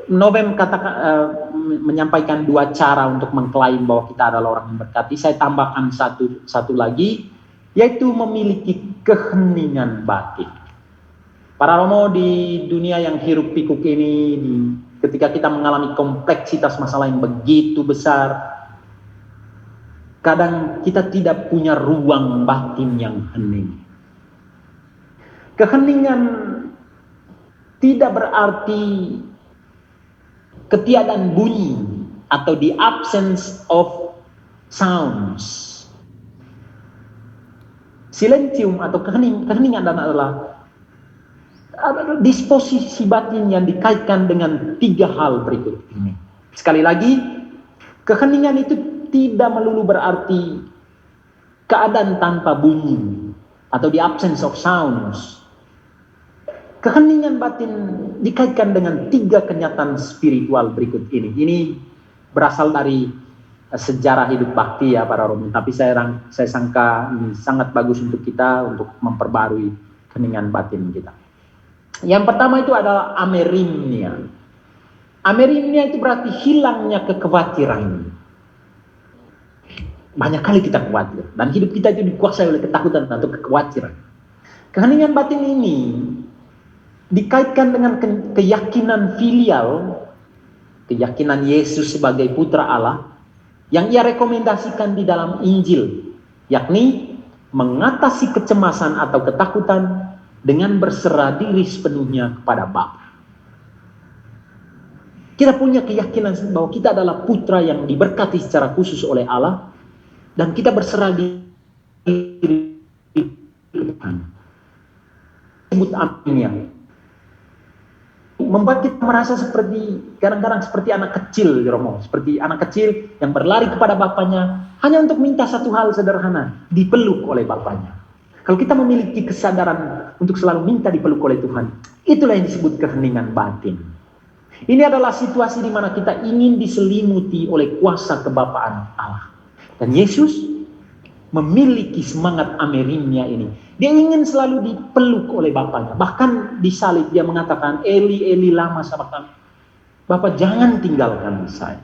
Novem menyampaikan dua cara untuk mengklaim bahwa kita adalah orang yang berkati. Saya tambahkan satu lagi, yaitu memiliki keheningan batin. Para Romo, di dunia yang hiruk pikuk ini, ketika kita mengalami kompleksitas masalah yang begitu besar, kadang kita tidak punya ruang batin yang hening. Keheningan tidak berarti ketiadaan bunyi atau the absence of sounds. Silentium atau keheningan adalah disposisi batin yang dikaitkan dengan tiga hal berikut ini. Sekali lagi, keheningan itu tidak melulu berarti keadaan tanpa bunyi atau the absence of sounds. Keheningan batin dikaitkan dengan tiga kenyataan spiritual berikut ini. Ini berasal dari sejarah hidup bakti ya para Romo. Tapi saya sangka ini sangat bagus untuk kita untuk memperbarui keheningan batin kita. Yang pertama itu adalah amerimnia. Amerimnia itu berarti hilangnya kekhawatiran. Banyak kali kita khawatir dan hidup kita itu dikuasai oleh ketakutan atau kekhawatiran. Keheningan batin ini dikaitkan dengan keyakinan filial, keyakinan Yesus sebagai putra Allah yang Ia rekomendasikan di dalam Injil, yakni mengatasi kecemasan atau ketakutan dengan berserah diri sepenuhnya kepada Bapa. Kita punya keyakinan bahwa kita adalah putra yang diberkati secara khusus oleh Allah, dan kita berserah diri kepada Tuhan. Sebut aminnya. Membuat kita merasa seperti, kadang-kadang seperti anak kecil, Romo. Seperti anak kecil yang berlari kepada bapaknya hanya untuk minta satu hal sederhana, dipeluk oleh bapaknya. Kalau kita memiliki kesadaran untuk selalu minta dipeluk oleh Tuhan, itulah yang disebut keheningan batin. Ini adalah situasi di mana kita ingin diselimuti oleh kuasa kebapaan Allah. Dan Yesus memiliki semangat amerimnya ini. Dia ingin selalu dipeluk oleh Bapaknya. Bahkan di salib dia mengatakan, Eli, Eli lama sabachthani. Bapa, jangan tinggalkan saya.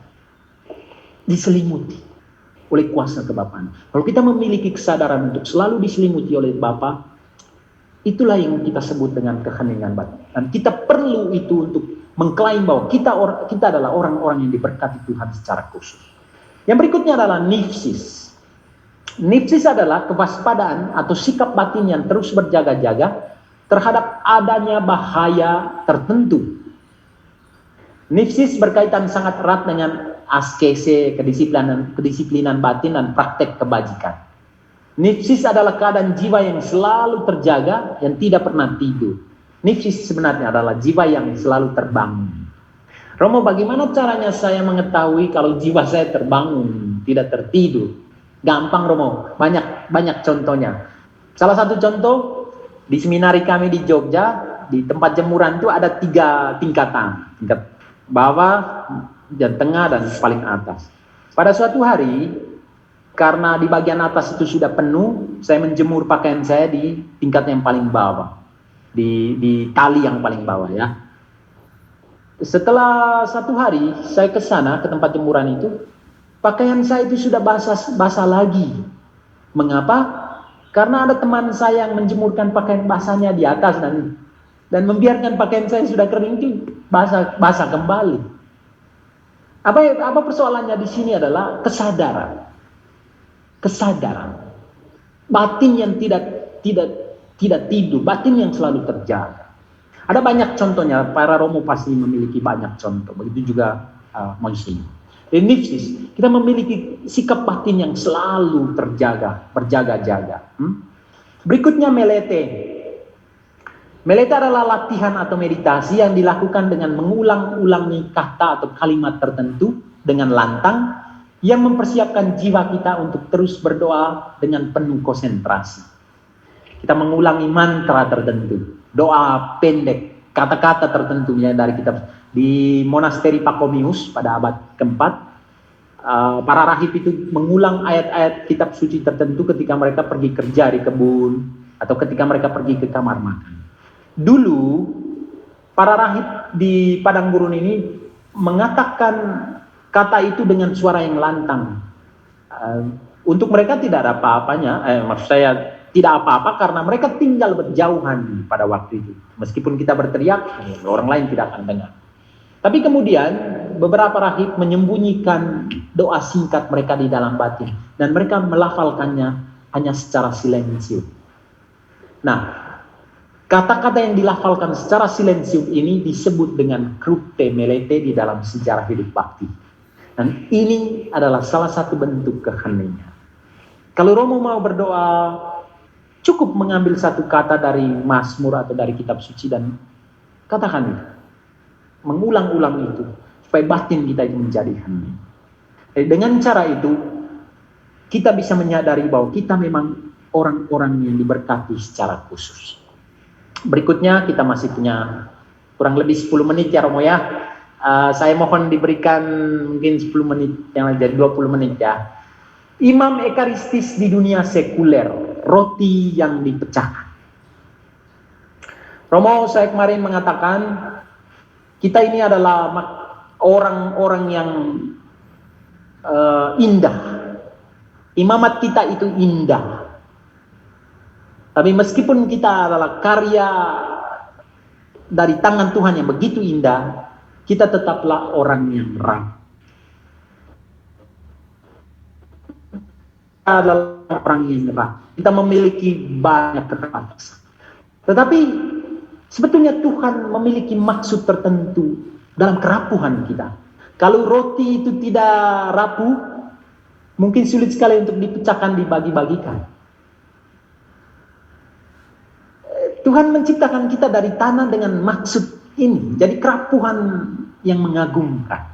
Diselimuti oleh kuasa kebapaan. Kalau kita memiliki kesadaran untuk selalu diselimuti oleh Bapa, itulah yang kita sebut dengan keheningan batin. Dan kita perlu itu untuk mengklaim bahwa kita adalah orang-orang yang diberkati Tuhan secara khusus. Yang berikutnya adalah nifsis. Nifsis adalah kewaspadaan atau sikap batin yang terus berjaga-jaga terhadap adanya bahaya tertentu. Nifsis berkaitan sangat erat dengan askese, kedisiplinan batin, dan praktek kebajikan. Nifsis adalah keadaan jiwa yang selalu terjaga, yang tidak pernah tidur. Nifsis sebenarnya adalah jiwa yang selalu terbangun. Romo, bagaimana caranya saya mengetahui kalau jiwa saya terbangun, tidak tertidur? Gampang, Romo, banyak contohnya. Salah satu contoh, di seminari kami di Jogja, di tempat jemuran itu ada 3 tingkatan. Tingkat bawah, dan tengah, dan paling atas. Pada suatu hari, karena di bagian atas itu sudah penuh, saya menjemur pakaian saya di tingkat yang paling bawah. Di tali yang paling bawah ya. Setelah 1 hari, saya ke sana, ke tempat jemuran itu, pakaian saya itu sudah basah lagi. Mengapa? Karena ada teman saya yang menjemurkan pakaian basahnya di atas dan membiarkan pakaian saya sudah kering itu basah kembali. Apa persoalannya di sini adalah kesadaran. Batin yang tidak tidur, batin yang selalu terjaga. Ada banyak contohnya, para Romo pasti memiliki banyak contoh. Begitu juga Monsignor. Di nifsis, kita memiliki sikap batin yang selalu terjaga, berjaga-jaga. Berikutnya melete. Melete adalah latihan atau meditasi yang dilakukan dengan mengulang-ulangi kata atau kalimat tertentu dengan lantang yang mempersiapkan jiwa kita untuk terus berdoa dengan penuh konsentrasi. Kita mengulangi mantra tertentu, doa pendek, kata-kata tertentu ya dari kitab. Di monasteri Pachomius pada abad keempat, para rahib itu mengulang ayat-ayat kitab suci tertentu ketika mereka pergi kerja di kebun atau ketika mereka pergi ke kamar makan. Dulu para rahib di padang gurun ini mengatakan kata itu dengan suara yang lantang. Untuk mereka tidak ada apa-apanya, maksud saya tidak apa-apa karena mereka tinggal berjauhan pada waktu itu. Meskipun kita berteriak, orang lain tidak akan dengar. Tapi kemudian beberapa rahib menyembunyikan doa singkat mereka di dalam batin dan mereka melafalkannya hanya secara silensius. Nah, kata-kata yang dilafalkan secara silensius ini disebut dengan krupte melete di dalam sejarah hidup bakti. Dan ini adalah salah satu bentuk keheningan. Kalau Romo mau berdoa, cukup mengambil satu kata dari Mazmur atau dari kitab suci dan katakan itu. Mengulang-ulang itu supaya batin kita itu menjadi hening. Dengan cara itu kita bisa menyadari bahwa kita memang orang-orang yang diberkati secara khusus. Berikutnya kita masih punya kurang lebih 10 menit ya Romo ya. Saya mohon diberikan mungkin 10 menit yang jadi 20 menit ya. Imam ekaristis di dunia sekuler, roti yang dipecahkan. Romo, saya kemarin mengatakan kita ini adalah orang-orang yang indah. Imamat kita itu indah. Tapi meskipun kita adalah karya dari tangan Tuhan yang begitu indah, kita tetaplah orang yang rapuh. adalah orang yang nyerah. Kita memiliki banyak keterbatasan. Tetapi sebetulnya Tuhan memiliki maksud tertentu dalam kerapuhan kita. Kalau roti itu tidak rapuh, mungkin sulit sekali untuk dipecahkan, dibagi-bagikan. Tuhan menciptakan kita dari tanah dengan maksud ini. Jadi kerapuhan yang mengagumkan.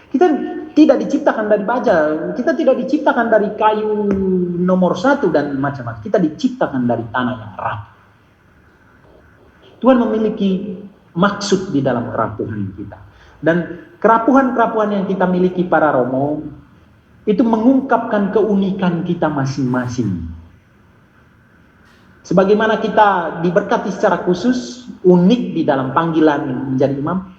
Kita tidak diciptakan dari baja, kita tidak diciptakan dari kayu nomor 1 dan macam-macam. Kita diciptakan dari tanah yang rapuh. Tuhan memiliki maksud di dalam kerapuhan kita. Dan kerapuhan-kerapuhan yang kita miliki para Romo, itu mengungkapkan keunikan kita masing-masing. Sebagaimana kita diberkati secara khusus, unik di dalam panggilan menjadi imam,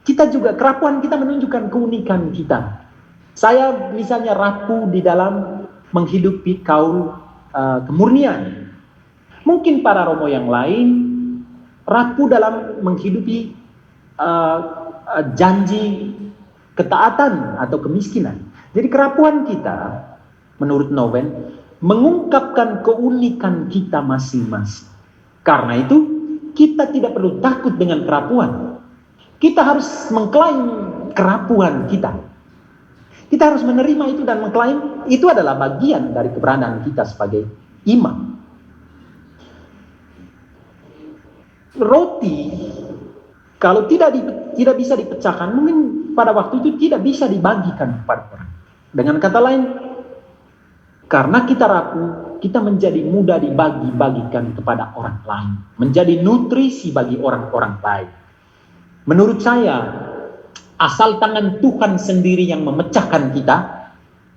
kita juga, kerapuhan kita menunjukkan keunikan kita. Saya misalnya rapuh di dalam menghidupi kaul kemurnian. Mungkin para Romo yang lain rapuh dalam menghidupi janji ketaatan atau kemiskinan. Jadi kerapuhan kita, menurut Noven, mengungkapkan keunikan kita masing-masing. Karena itu, kita tidak perlu takut dengan kerapuhan. Kita harus mengklaim kerapuhan kita. Kita harus menerima itu dan mengklaim itu adalah bagian dari keberadaan kita sebagai imam. Roti, kalau tidak bisa dipecahkan, mungkin pada waktu itu tidak bisa dibagikan kepada orang. Dengan kata lain, karena kita rapuh, kita menjadi mudah dibagi-bagikan kepada orang lain. Menjadi nutrisi bagi orang-orang lain. Menurut saya, asal tangan Tuhan sendiri yang memecahkan kita,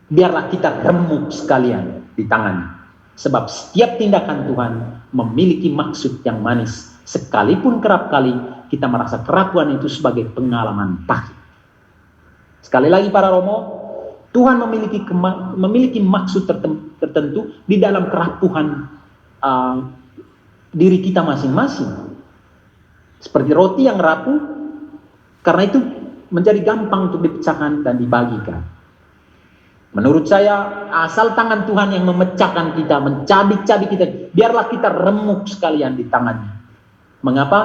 biarlah kita remuk sekalian di tangannya. Sebab setiap tindakan Tuhan memiliki maksud yang manis. Sekalipun kerap kali kita merasa kerapuhan itu sebagai pengalaman pahit. Sekali lagi para Romo, Tuhan memiliki maksud tertentu di dalam kerapuhan diri kita masing-masing. Seperti roti yang rapuh, karena itu menjadi gampang untuk dipecahkan dan dibagikan. Menurut saya, asal tangan Tuhan yang memecahkan kita, mencabik-cabik kita, biarlah kita remuk sekalian di tangannya. Mengapa?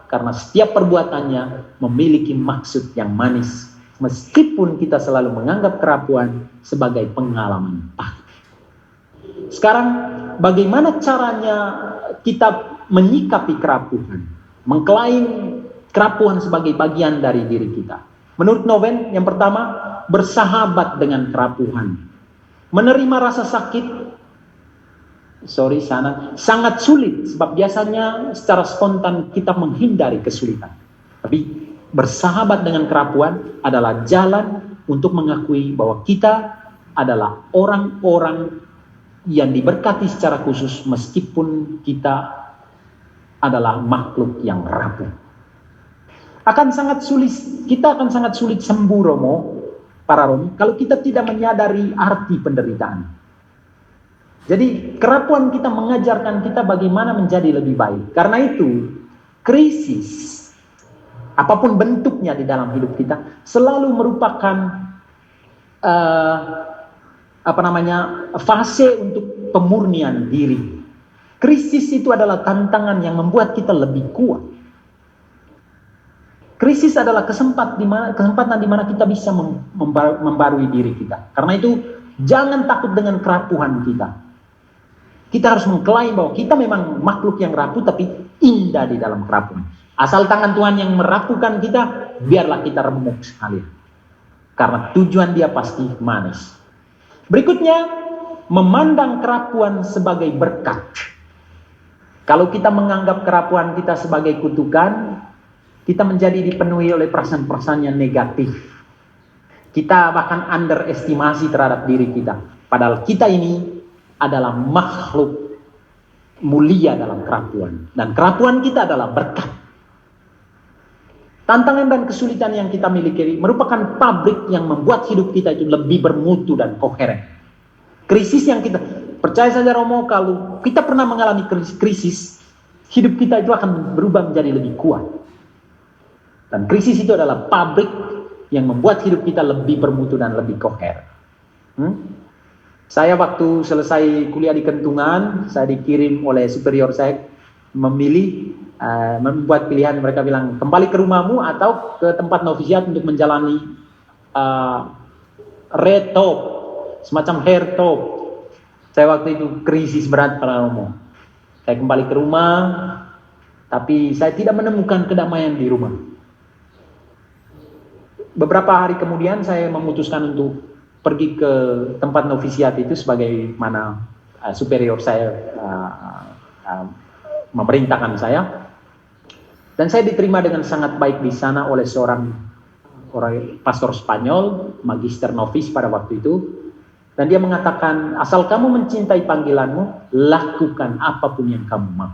Karena setiap perbuatannya memiliki maksud yang manis. Meskipun kita selalu menganggap kerapuhan sebagai pengalaman pahit. Sekarang, bagaimana caranya kita menyikapi kerapuhan? Mengklaim kerapuhan sebagai bagian dari diri kita. Menurut Noven, yang pertama, bersahabat dengan kerapuhan. Menerima rasa sakit, sangat sulit, sebab biasanya secara spontan kita menghindari kesulitan. Tapi bersahabat dengan kerapuhan adalah jalan untuk mengakui bahwa kita adalah orang-orang yang diberkati secara khusus meskipun kita adalah makhluk yang rapuh. Kita akan sangat sulit sembuh, Romo, para Romo, kalau kita tidak menyadari arti penderitaan. Jadi kerapuhan kita mengajarkan kita bagaimana menjadi lebih baik. Karena itu, krisis apapun bentuknya di dalam hidup kita selalu merupakan fase untuk pemurnian diri. Krisis itu adalah tantangan yang membuat kita lebih kuat. Krisis adalah kesempatan di mana kita bisa membarui diri kita. Karena itu jangan takut dengan kerapuhan kita. Kita harus mengklaim bahwa kita memang makhluk yang rapuh tapi indah di dalam kerapuhan. Asal tangan Tuhan yang merapuhkan kita, biarlah kita remuk sekali. Karena tujuan dia pasti manis. Berikutnya, memandang kerapuhan sebagai berkat. Kalau kita menganggap kerapuhan kita sebagai kutukan, kita menjadi dipenuhi oleh perasaan-perasaan yang negatif. Kita bahkan underestimasi terhadap diri kita. Padahal kita ini adalah makhluk mulia dalam kerapuhan. Dan kerapuhan kita adalah berkat. Tantangan dan kesulitan yang kita miliki merupakan pabrik yang membuat hidup kita itu lebih bermutu dan koheren. Krisis yang kita, percaya saja Romo, kalau kita pernah mengalami krisis, hidup kita itu akan berubah menjadi lebih kuat. Dan krisis itu adalah pabrik yang membuat hidup kita lebih bermutu dan lebih koheren. Saya waktu selesai kuliah di Kentungan, saya dikirim oleh superior saya memilih, membuat pilihan. Mereka bilang, kembali ke rumahmu atau ke tempat novisiat untuk menjalani red top, semacam hair top. Saya waktu itu krisis berat para romo. Saya kembali ke rumah, tapi saya tidak menemukan kedamaian di rumah. Beberapa hari kemudian saya memutuskan untuk pergi ke tempat novisiat itu sebagaimana superior saya memerintahkan saya, dan saya diterima dengan sangat baik di sana oleh seorang pastor Spanyol, magister novis pada waktu itu, dan dia mengatakan, asal kamu mencintai panggilanmu, lakukan apapun yang kamu mau.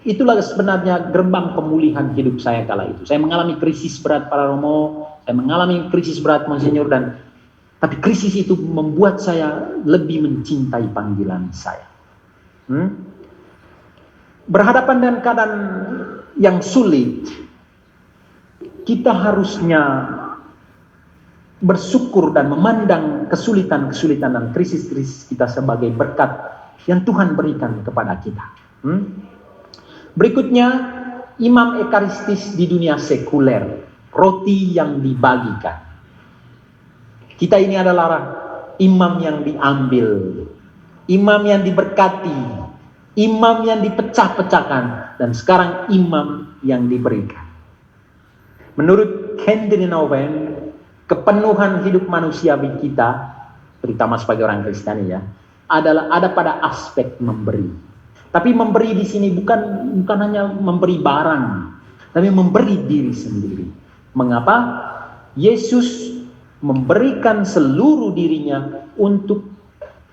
Itulah sebenarnya gerbang pemulihan hidup saya kala itu. Saya mengalami krisis berat para romo, saya mengalami krisis berat Monsinyur, tapi krisis itu membuat saya lebih mencintai panggilan saya. Berhadapan dengan keadaan yang sulit, kita harusnya bersyukur dan memandang kesulitan-kesulitan dan krisis-krisis kita sebagai berkat yang Tuhan berikan kepada kita. Berikutnya, imam ekaristis di dunia sekuler, roti yang dibagikan. Kita ini adalah imam yang diambil, imam yang diberkati, imam yang dipecah-pecahkan, dan sekarang imam yang diberikan. Menurut Henry Nouwen, kepenuhan hidup manusiawi kita, terutama sebagai orang Kristen ya, ada pada aspek memberi. Tapi memberi di sini bukan hanya memberi barang, tapi memberi diri sendiri. Mengapa? Yesus memberikan seluruh dirinya untuk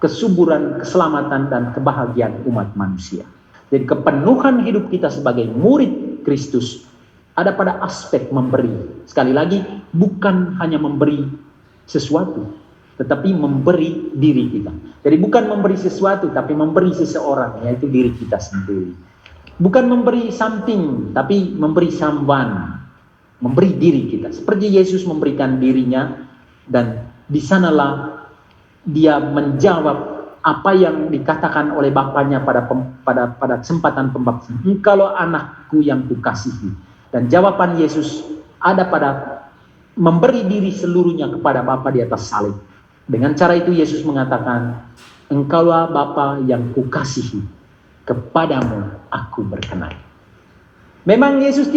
kesuburan, keselamatan, dan kebahagiaan umat manusia. Jadi kepenuhan hidup kita sebagai murid Kristus ada pada aspek memberi. Sekali lagi, bukan hanya memberi sesuatu, tetapi memberi diri kita. Jadi bukan memberi sesuatu, tapi memberi seseorang, yaitu diri kita sendiri. Bukan memberi something, tapi memberi someone, memberi diri kita. Seperti Yesus memberikan dirinya, dan di sanalah dia menjawab apa yang dikatakan oleh Bapaknya pada kesempatan pembaptisan. Engkaulah anakku yang kukasihi. Dan jawaban Yesus ada pada memberi diri seluruhnya kepada Bapa di atas salib. Dengan cara itu Yesus mengatakan, engkaulah Bapa yang kukasihi, kepadamu aku berkenan. Memang Yesus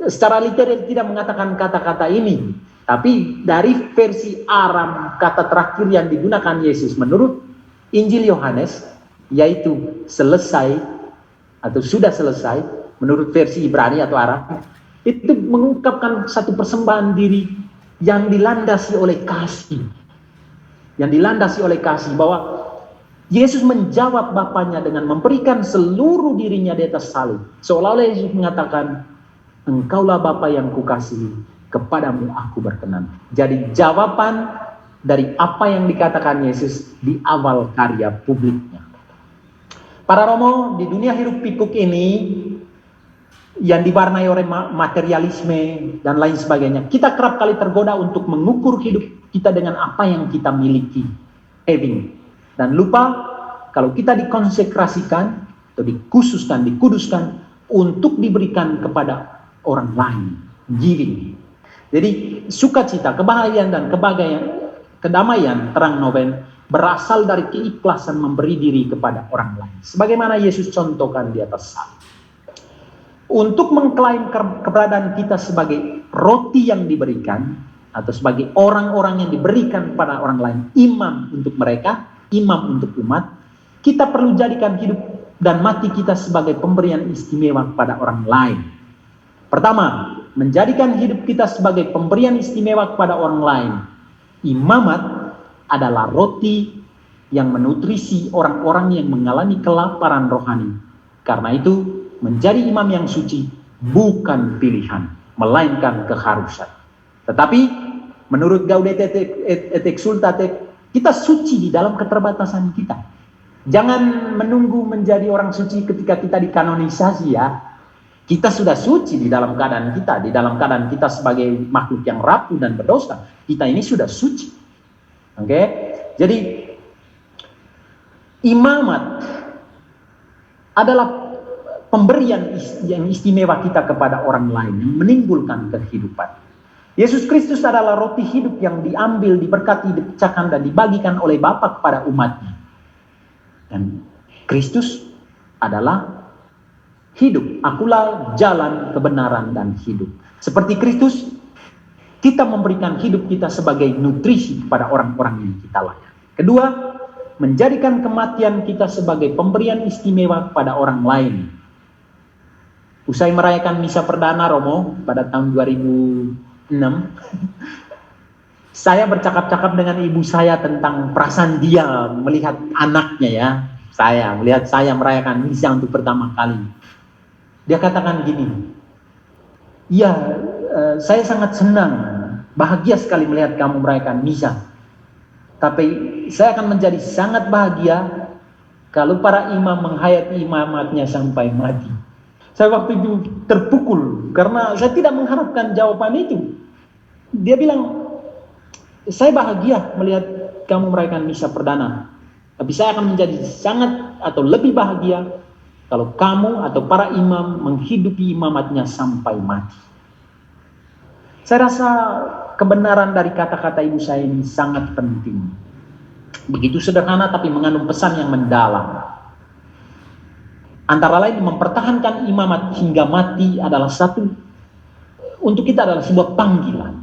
secara literal tidak mengatakan kata-kata ini, tapi dari versi Aram, kata terakhir yang digunakan Yesus menurut Injil Yohanes, yaitu selesai atau sudah selesai, menurut versi Ibrani atau Arab, itu mengungkapkan satu persembahan diri yang dilandasi oleh kasih. Yang dilandasi oleh kasih, bahwa Yesus menjawab Bapaknya dengan memberikan seluruh dirinya di atas salib. Seolah-olah Yesus mengatakan, engkaulah Bapa yang kukasihi, kepadamu aku berkenan. Jadi jawaban dari apa yang dikatakan Yesus di awal karya publiknya. Para romo, di dunia hiruk pikuk ini yang diwarnai oleh materialisme dan lain sebagainya, kita kerap kali tergoda untuk mengukur hidup kita dengan apa yang kita miliki, dan lupa kalau kita dikonsekrasikan atau dikuduskan untuk diberikan kepada orang lain, giving. Jadi sukacita, kebahagiaan dan kedamaian terang Nouwen berasal dari keikhlasan memberi diri kepada orang lain, sebagaimana Yesus contohkan di atas salib. Untuk mengklaim keberadaan kita sebagai roti yang diberikan, atau sebagai orang-orang yang diberikan pada orang lain, imam untuk mereka, imam untuk umat, kita perlu jadikan hidup dan mati kita sebagai pemberian istimewa kepada orang lain. Pertama, menjadikan hidup kita sebagai pemberian istimewa kepada orang lain. Imamat adalah roti yang menutrisi orang-orang yang mengalami kelaparan rohani. Karena itu, menjadi imam yang suci bukan pilihan, melainkan keharusan. Tetapi menurut Gaudete et Exsultate, kita suci di dalam keterbatasan kita. Jangan menunggu menjadi orang suci ketika kita dikanonisasi ya. Kita sudah suci di dalam keadaan kita sebagai makhluk yang rapuh dan berdosa. Kita ini sudah suci. Oke? Jadi imamat adalah pemberian yang istimewa kita kepada orang lain yang menimbulkan kehidupan. Yesus Kristus adalah roti hidup yang diambil, diberkati, dipecahkan dan dibagikan oleh Bapa kepada umatnya. Dan Kristus adalah hidup. Akulah jalan, kebenaran dan hidup. Seperti Kristus, kita memberikan hidup kita sebagai nutrisi kepada orang-orang yang kita layani. Kedua, menjadikan kematian kita sebagai pemberian istimewa kepada orang lain. Usai merayakan misa perdana Romo pada tahun 2006, saya bercakap-cakap dengan ibu saya tentang perasaan dia melihat anaknya ya. Melihat saya merayakan misa untuk pertama kali. Dia katakan gini, "Ya, saya sangat senang, bahagia sekali melihat kamu merayakan misa. Tapi saya akan menjadi sangat bahagia kalau para imam menghayati imamatnya sampai mati." Saya waktu itu terpukul karena saya tidak mengharapkan jawaban itu. Dia bilang, "Saya bahagia melihat kamu merayakan misa perdana. Tapi saya akan menjadi sangat atau lebih bahagia kalau kamu atau para imam menghidupi imamatnya sampai mati." Saya rasa kebenaran dari kata-kata ibu saya ini sangat penting. Begitu sederhana tapi mengandung pesan yang mendalam. Antara lain mempertahankan imamat hingga mati adalah untuk kita adalah sebuah panggilan.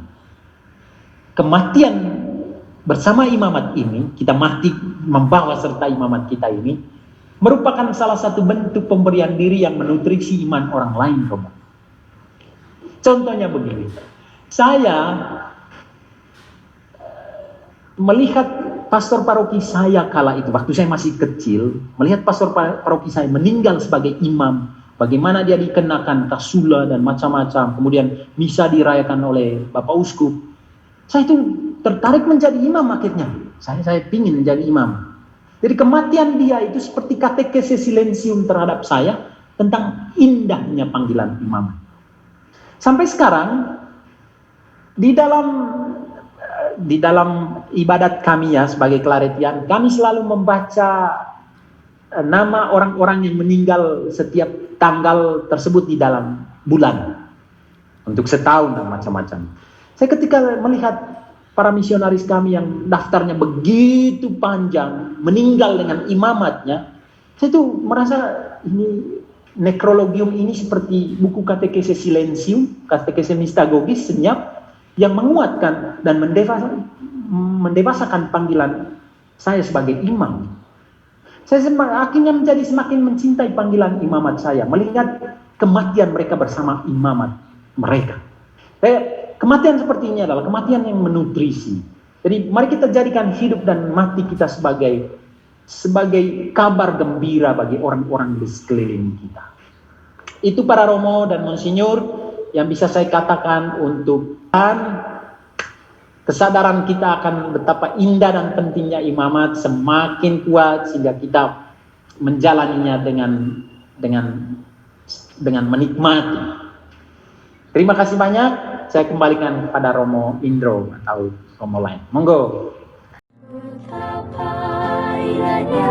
Kematian bersama imamat ini, kita mati membawa serta imamat kita ini, merupakan salah satu bentuk pemberian diri yang menutrisi iman orang lain. Contohnya begini, saya melihat pastor paroki saya kala itu, waktu saya masih kecil, melihat pastor paroki saya meninggal sebagai imam, bagaimana dia dikenakan kasula dan macam-macam, kemudian misa dirayakan oleh Bapak Uskup. Saya itu tertarik menjadi imam akhirnya. Saya pingin menjadi imam. Jadi kematian dia itu seperti katekese silensium terhadap saya tentang indahnya panggilan imam. Sampai sekarang di dalam ibadat kami ya sebagai Claretian, kami selalu membaca nama orang-orang yang meninggal setiap tanggal tersebut di dalam bulan untuk setahun dan macam-macam. Saya ketika melihat para misionaris kami yang daftarnya begitu panjang, meninggal dengan imamatnya, saya tuh merasa ini nekrologium ini seperti buku katekese silensium, katekese mistagogis senyap yang menguatkan dan mendewasakan panggilan saya sebagai imam. Saya akhirnya menjadi semakin mencintai panggilan imamat saya, melihat kematian mereka bersama imamat mereka. Kematian seperti ini adalah kematian yang menutrisi. Jadi mari kita jadikan hidup dan mati kita sebagai kabar gembira bagi orang-orang di sekeliling kita. Itu para Romo dan Monsinyur yang bisa saya katakan untuk kesadaran kita akan betapa indah dan pentingnya imamat semakin kuat sehingga kita menjalaninya dengan menikmati. Terima kasih banyak. Saya kembalikan kepada Romo Indro atau Romo lain. Monggo. Betapa indahnya